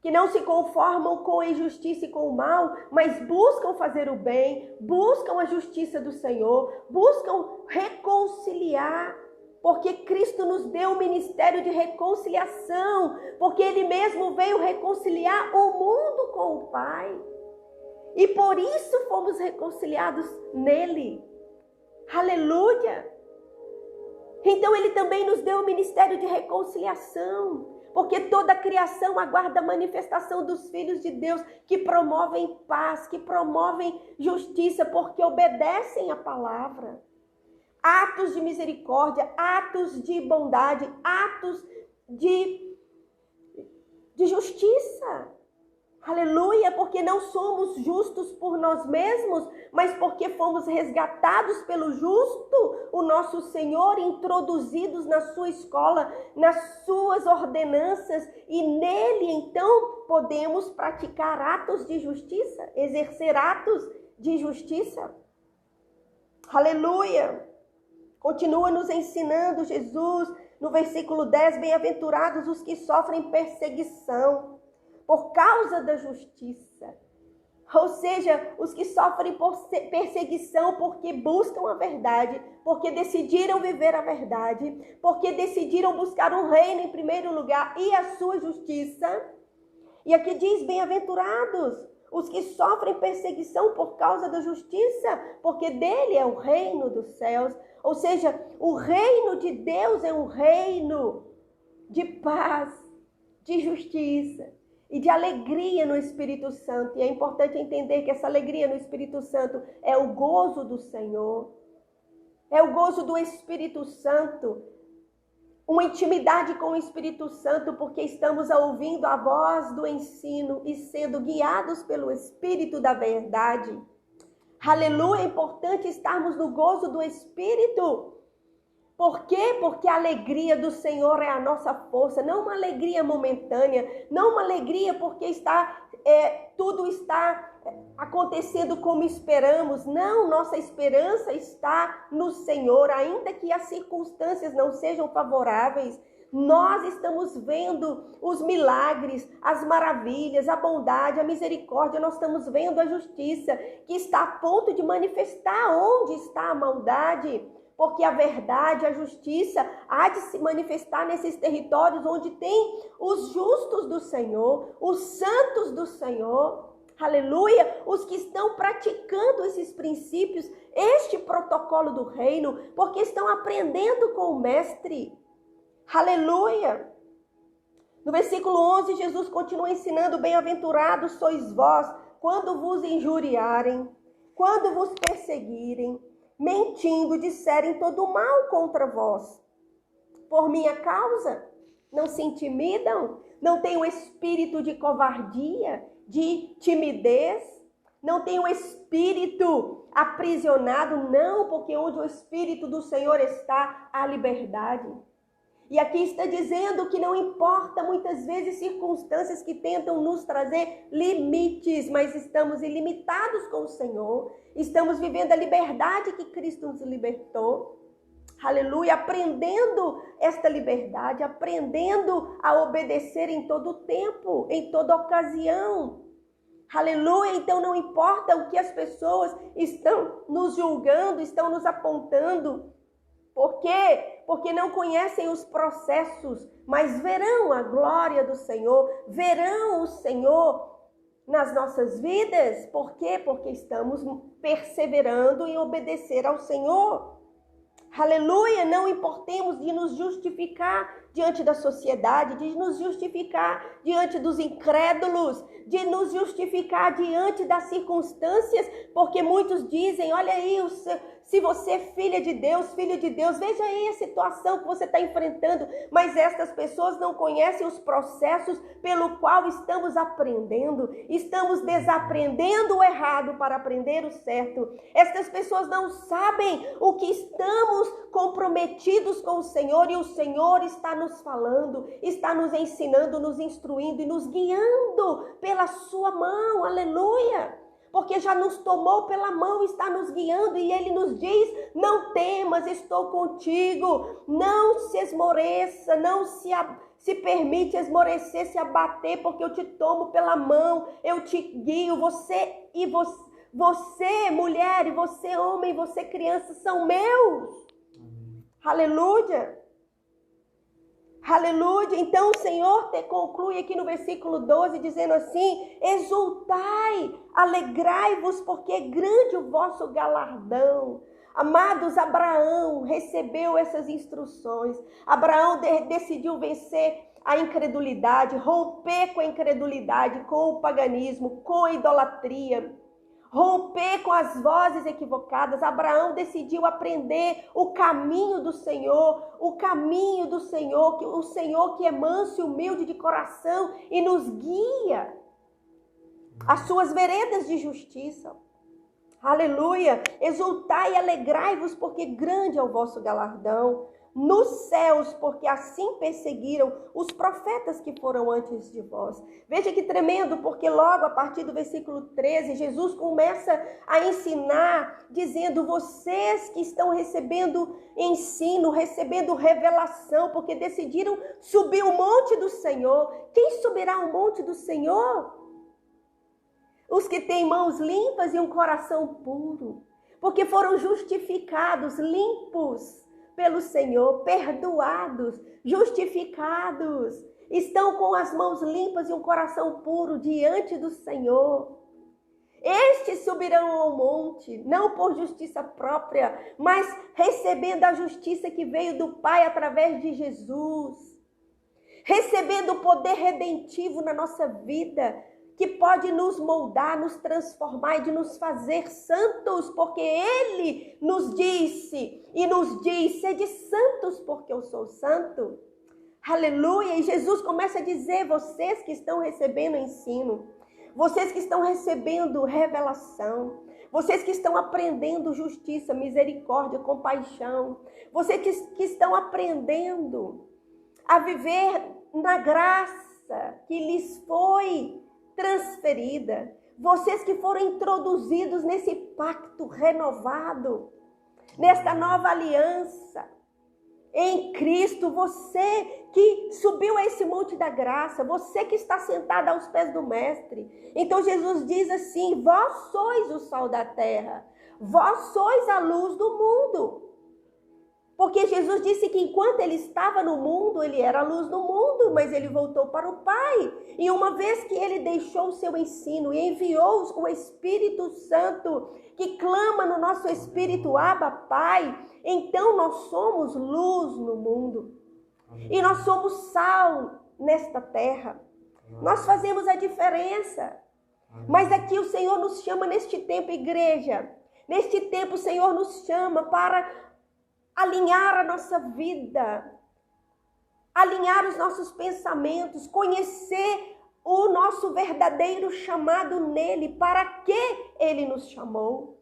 que não se conformam com a injustiça e com o mal, mas buscam fazer o bem, buscam a justiça do Senhor, buscam reconciliar, porque Cristo nos deu o ministério de reconciliação, porque Ele mesmo veio reconciliar o mundo com o Pai. E por isso fomos reconciliados nele. Aleluia! Então ele também nos deu o ministério de reconciliação, porque toda a criação aguarda a manifestação dos filhos de Deus, que promovem paz, que promovem justiça, porque obedecem a palavra. Atos de misericórdia, atos de bondade, atos de justiça. Aleluia, porque não somos justos por nós mesmos, mas porque fomos resgatados pelo justo, o nosso Senhor, introduzidos na sua escola, nas suas ordenanças, e nele então podemos praticar atos de justiça, exercer atos de justiça. Aleluia. Continua nos ensinando Jesus no versículo 10, bem-aventurados os que sofrem perseguição por causa da justiça. Ou seja, os que sofrem perseguição porque buscam a verdade, porque decidiram viver a verdade, porque decidiram buscar o reino em primeiro lugar e a sua justiça. E aqui diz, bem-aventurados os que sofrem perseguição por causa da justiça, porque dele é o reino dos céus. Ou seja, o reino de Deus é um reino de paz, de justiça e de alegria no Espírito Santo. E é importante entender que essa alegria no Espírito Santo é o gozo do Senhor. É o gozo do Espírito Santo. Uma intimidade com o Espírito Santo, porque estamos ouvindo a voz do ensino e sendo guiados pelo Espírito da verdade. Aleluia, é importante estarmos no gozo do Espírito. Por quê? Porque a alegria do Senhor é a nossa força, não uma alegria momentânea, não uma alegria porque tudo está acontecendo como esperamos. Não, nossa esperança está no Senhor, ainda que as circunstâncias não sejam favoráveis. Nós estamos vendo os milagres, as maravilhas, a bondade, a misericórdia. Nós estamos vendo a justiça que está a ponto de manifestar onde está a maldade. Porque a verdade, a justiça há de se manifestar nesses territórios onde tem os justos do Senhor, os santos do Senhor. Aleluia! Os que estão praticando esses princípios, este protocolo do reino, porque estão aprendendo com o Mestre. Aleluia! No versículo 11, Jesus continua ensinando, bem-aventurados sois vós, quando vos injuriarem, quando vos perseguirem, mentindo, disserem todo mal contra vós. Por minha causa, não se intimidam, não têm o espírito de covardia, de timidez, não têm o espírito aprisionado, não, porque onde o Espírito do Senhor está, há liberdade. E aqui está dizendo que não importa muitas vezes circunstâncias que tentam nos trazer limites, mas estamos ilimitados com o Senhor. Estamos vivendo a liberdade que Cristo nos libertou. Aleluia, aprendendo esta liberdade, aprendendo a obedecer em todo tempo, em toda ocasião. Aleluia, então não importa o que as pessoas estão nos julgando, estão nos apontando. Por quê? Porque não conhecem os processos, mas verão a glória do Senhor, verão o Senhor nas nossas vidas. Por quê? Porque estamos perseverando em obedecer ao Senhor. Aleluia, não importemos de nos justificar diante da sociedade, de nos justificar diante dos incrédulos, de nos justificar diante das circunstâncias, porque muitos dizem, olha aí, se você é filho de Deus, veja aí a situação que você está enfrentando, mas estas pessoas não conhecem os processos pelo qual estamos aprendendo, estamos desaprendendo o errado para aprender o certo. Estas pessoas não sabem o que estamos comprometidos com o Senhor, e o Senhor está nos falando, está nos ensinando, nos instruindo e nos guiando pela sua mão, aleluia, porque já nos tomou pela mão, está nos guiando, e Ele nos diz, não temas, estou contigo, não se esmoreça, não se permite esmorecer, se abater, porque eu te tomo pela mão, eu te guio, você mulher, e você homem, e você criança, são meus. Aleluia. Aleluia. Então o Senhor conclui aqui no versículo 12, dizendo assim: exultai, alegrai-vos, porque é grande o vosso galardão. Amados, Abraão recebeu essas instruções. Abraão decidiu vencer a incredulidade, romper com a incredulidade, com o paganismo, com a idolatria, romper com as vozes equivocadas. Abraão decidiu aprender o caminho do Senhor, o Senhor que é manso e humilde de coração e nos guia às suas veredas de justiça. Aleluia! Exultai e alegrai-vos, porque grande é o vosso galardão nos céus, porque assim perseguiram os profetas que foram antes de vós. Veja que tremendo, porque logo a partir do versículo 13, Jesus começa a ensinar, dizendo: vocês que estão recebendo ensino, recebendo revelação, porque decidiram subir o monte do Senhor. Quem subirá o monte do Senhor? Os que têm mãos limpas e um coração puro, porque foram justificados, limpos pelo Senhor, perdoados, justificados, estão com as mãos limpas e um coração puro diante do Senhor. Estes subirão ao monte, não por justiça própria, mas recebendo a justiça que veio do Pai através de Jesus, recebendo o poder redentivo na nossa vida, que pode nos moldar, nos transformar e de nos fazer santos, porque Ele nos disse e nos diz: sede santos, porque eu sou santo. Aleluia! E Jesus começa a dizer: vocês que estão recebendo ensino, vocês que estão recebendo revelação, vocês que estão aprendendo justiça, misericórdia, compaixão, vocês que estão aprendendo a viver na graça que lhes foi transferida, vocês que foram introduzidos nesse pacto renovado, nesta nova aliança em Cristo, você que subiu a esse monte da graça, você que está sentado aos pés do Mestre. Então Jesus diz assim: vós sois o sal da terra, vós sois a luz do mundo. Porque Jesus disse que enquanto ele estava no mundo, ele era a luz do mundo, mas ele voltou para o Pai. E uma vez que ele deixou o seu ensino e enviou o Espírito Santo, que clama no nosso espírito: Abba, Pai, então nós somos luz no mundo. Amém. E nós somos sal nesta terra. Amém. Nós fazemos a diferença. Amém. Mas aqui o Senhor nos chama neste tempo, igreja. Neste tempo o Senhor nos chama para alinhar a nossa vida, alinhar os nossos pensamentos, conhecer o nosso verdadeiro chamado nele, para que ele nos chamou,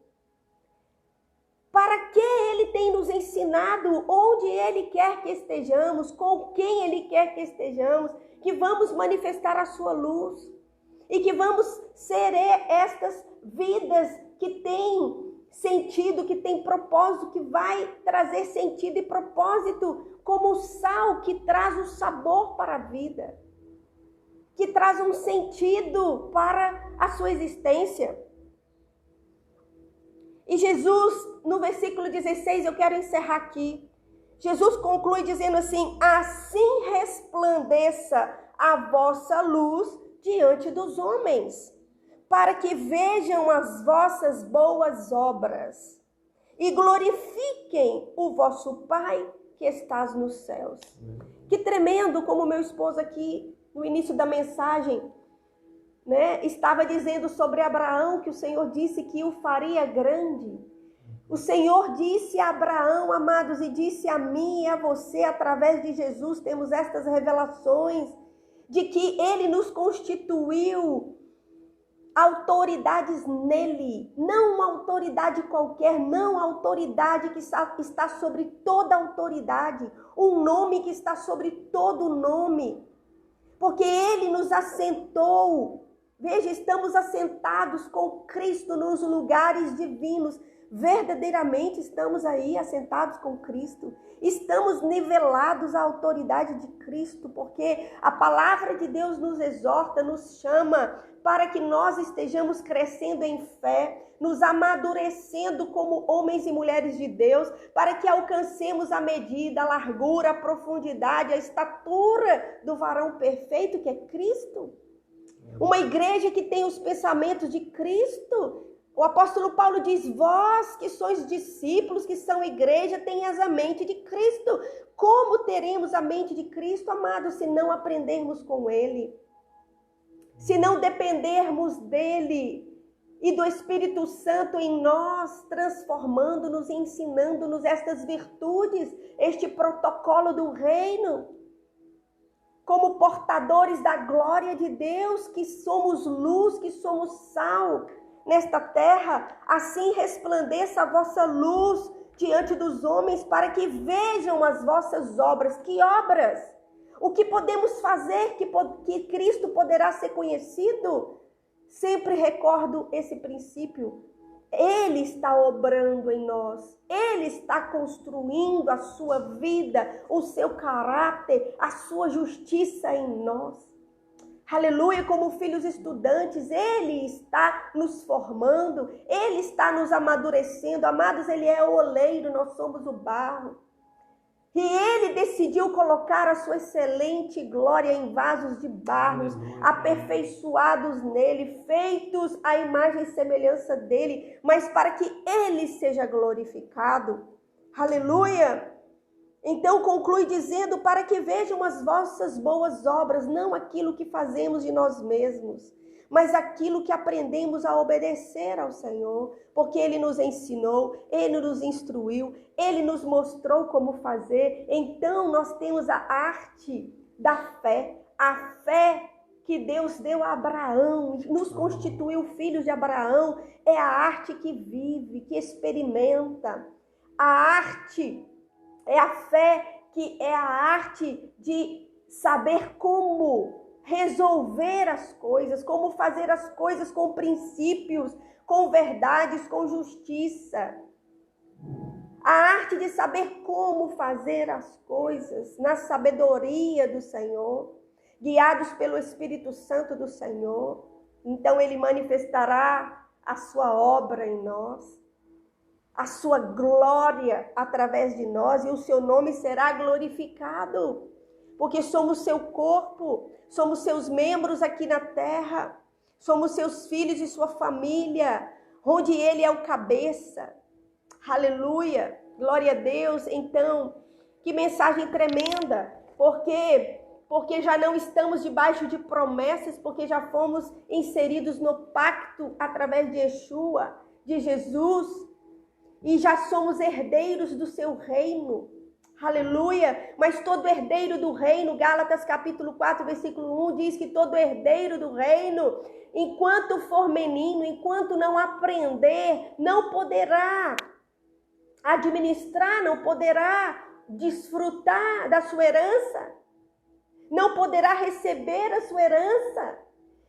para que ele tem nos ensinado, onde ele quer que estejamos, com quem ele quer que estejamos, que vamos manifestar a sua luz e que vamos ser estas vidas que têm sentido, que tem propósito, que vai trazer sentido e propósito, como o sal que traz o sabor para a vida, que traz um sentido para a sua existência. E Jesus, no versículo 16, eu quero encerrar aqui, Jesus conclui dizendo assim: assim resplandeça a vossa luz diante dos homens, para que vejam as vossas boas obras e glorifiquem o vosso Pai que estás nos céus. Que tremendo, como meu esposo aqui no início da mensagem, estava dizendo sobre Abraão, que o Senhor disse que o faria grande. O Senhor disse a Abraão, amados, e disse a mim e a você, através de Jesus, temos estas revelações de que Ele nos constituiu autoridades nele, não uma autoridade qualquer, não a autoridade que está sobre toda autoridade, um nome que está sobre todo nome, porque ele nos assentou. Veja, estamos assentados com Cristo nos lugares divinos. Verdadeiramente estamos aí assentados com Cristo. Estamos nivelados à autoridade de Cristo, porque a palavra de Deus nos exorta, nos chama para que nós estejamos crescendo em fé, nos amadurecendo como homens e mulheres de Deus, para que alcancemos a medida, a largura, a profundidade, a estatura do varão perfeito que é Cristo. Uma igreja que tem os pensamentos de Cristo. O apóstolo Paulo diz, vós que sois discípulos, que são igreja, tenhas a mente de Cristo. Como teremos a mente de Cristo, amados, se não aprendermos com Ele? Se não dependermos dEle e do Espírito Santo em nós, transformando-nos e ensinando-nos estas virtudes, este protocolo do reino, como portadores da glória de Deus, que somos luz, que somos sal nesta terra, assim resplandeça a vossa luz diante dos homens, para que vejam as vossas obras. Que obras? O que podemos fazer que Cristo poderá ser conhecido? Sempre recordo esse princípio. Ele está obrando em nós. Ele está construindo a sua vida, o seu caráter, a sua justiça em nós. Aleluia, como filhos estudantes, Ele está nos formando, Ele está nos amadurecendo. Amados, Ele é o oleiro, nós somos o barro. E Ele decidiu colocar a sua excelente glória em vasos de barro, aperfeiçoados nele, feitos à imagem e semelhança dele, mas para que Ele seja glorificado. Aleluia! Então conclui dizendo, para que vejam as vossas boas obras, não aquilo que fazemos de nós mesmos, mas aquilo que aprendemos a obedecer ao Senhor, porque Ele nos ensinou, Ele nos instruiu, Ele nos mostrou como fazer. Então nós temos a arte da fé, a fé que Deus deu a Abraão, nos constituiu filhos de Abraão, é a arte que vive, que experimenta. A arte é a fé que é a arte de saber como resolver as coisas, como fazer as coisas com princípios, com verdades, com justiça. A arte de saber como fazer as coisas na sabedoria do Senhor, guiados pelo Espírito Santo do Senhor. Então Ele manifestará a sua obra em nós, a sua glória através de nós, e o seu nome será glorificado, porque somos seu corpo, somos seus membros aqui na terra, somos seus filhos e sua família, onde Ele é o cabeça. Aleluia, glória a Deus. Então, que mensagem tremenda, porque já não estamos debaixo de promessas, porque já fomos inseridos no pacto através de Yeshua, de Jesus, e já somos herdeiros do seu reino. Aleluia! Mas todo herdeiro do reino, Gálatas capítulo 4, versículo 1, diz que todo herdeiro do reino, enquanto for menino, enquanto não aprender, não poderá administrar, não poderá desfrutar da sua herança, não poderá receber a sua herança.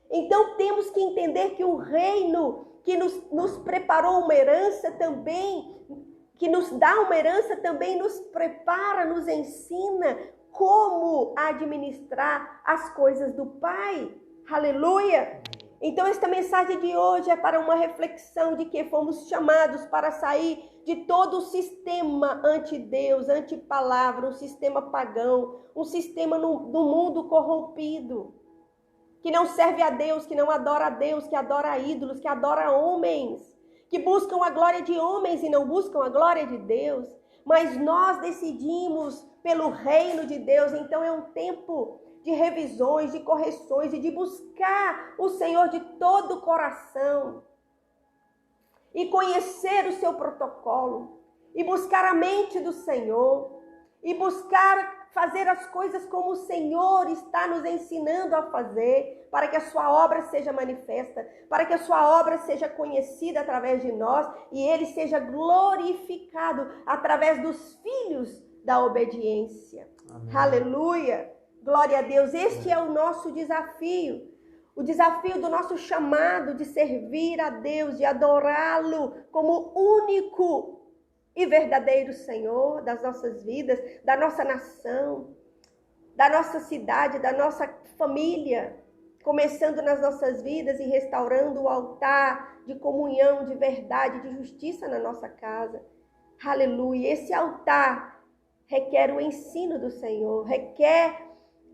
Então temos que entender que o reino que nos preparou uma herança também, que nos dá uma herança também, nos prepara, nos ensina como administrar as coisas do Pai. Aleluia! Então esta mensagem de hoje é para uma reflexão de que fomos chamados para sair de todo o sistema anti-Deus, anti-palavra, um sistema pagão, um sistema do mundo corrompido, que não serve a Deus, que não adora a Deus, que adora ídolos, que adora homens, que buscam a glória de homens e não buscam a glória de Deus. Mas nós decidimos pelo reino de Deus, então é um tempo de revisões, de correções e de buscar o Senhor de todo o coração e conhecer o seu protocolo e buscar a mente do Senhor e buscar fazer as coisas como o Senhor está nos ensinando a fazer, para que a sua obra seja manifesta, para que a sua obra seja conhecida através de nós e Ele seja glorificado através dos filhos da obediência. Amém. Aleluia! Glória a Deus! Este é o nosso desafio. O desafio do nosso chamado de servir a Deus, de adorá-lo como único e verdadeiro Senhor das nossas vidas, da nossa nação, da nossa cidade, da nossa família, começando nas nossas vidas e restaurando o altar de comunhão, de verdade, de justiça na nossa casa. Aleluia! Esse altar requer o ensino do Senhor, requer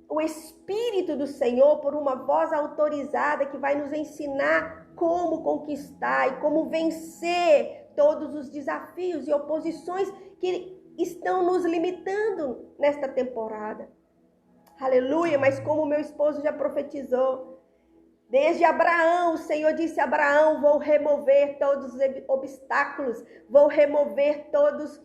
o Espírito do Senhor por uma voz autorizada que vai nos ensinar como conquistar e como vencer todos os desafios e oposições que estão nos limitando nesta temporada. Aleluia, mas como meu esposo já profetizou, desde Abraão, o Senhor disse a Abraão, vou remover todos os obstáculos, vou remover todos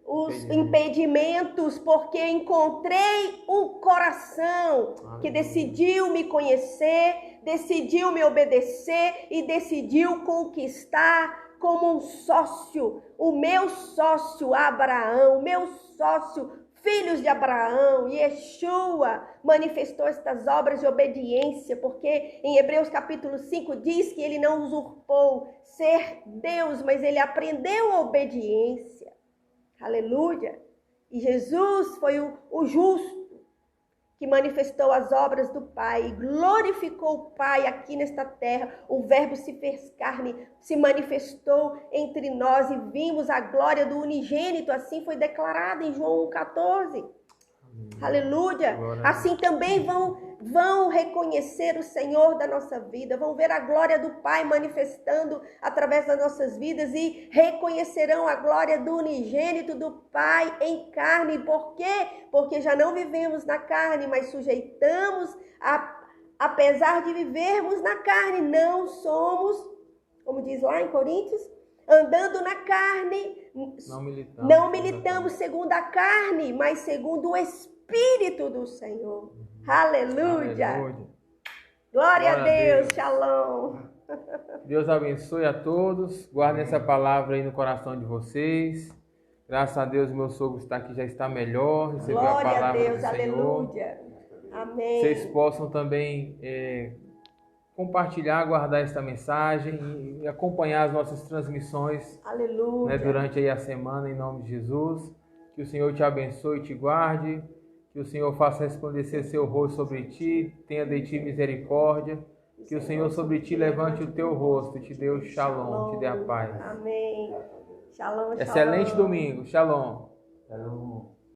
os impedimentos, porque encontrei um coração que decidiu me conhecer, decidiu me obedecer e decidiu conquistar como um sócio, o meu sócio Abraão, o meu sócio filhos de Abraão. Yeshua manifestou estas obras de obediência, porque em Hebreus capítulo 5 diz que ele não usurpou ser Deus, mas ele aprendeu a obediência. Aleluia! E Jesus foi o justo que manifestou as obras do Pai e glorificou o Pai aqui nesta terra. O Verbo se fez carne, se manifestou entre nós e vimos a glória do unigênito. Assim foi declarado em João 14. Aleluia! Assim também vão reconhecer o Senhor da nossa vida, vão ver a glória do Pai manifestando através das nossas vidas e reconhecerão a glória do unigênito do Pai em carne. Por quê? Porque já não vivemos na carne, mas sujeitamos, apesar de vivermos na carne, não somos, como diz lá em Coríntios, andando na carne, não militamos segundo a carne, mas segundo o Espírito do Senhor. Aleluia! Aleluia. Glória a Deus, shalom. Deus abençoe a todos, guardem essa palavra aí no coração de vocês. Graças a Deus, meu sogro está aqui, já está melhor, recebeu a palavra do Senhor. Glória a Deus, aleluia. Amém. Vocês possam também compartilhar, guardar esta mensagem e acompanhar as nossas transmissões, né, durante aí a semana, em nome de Jesus. Que o Senhor te abençoe e te guarde, que o Senhor faça resplandecer seu rosto sobre ti, tenha de ti misericórdia, que o Senhor sobre ti levante o teu rosto e te dê o shalom, te dê a paz. Amém. Shalom, shalom. Excelente domingo. Shalom. Shalom.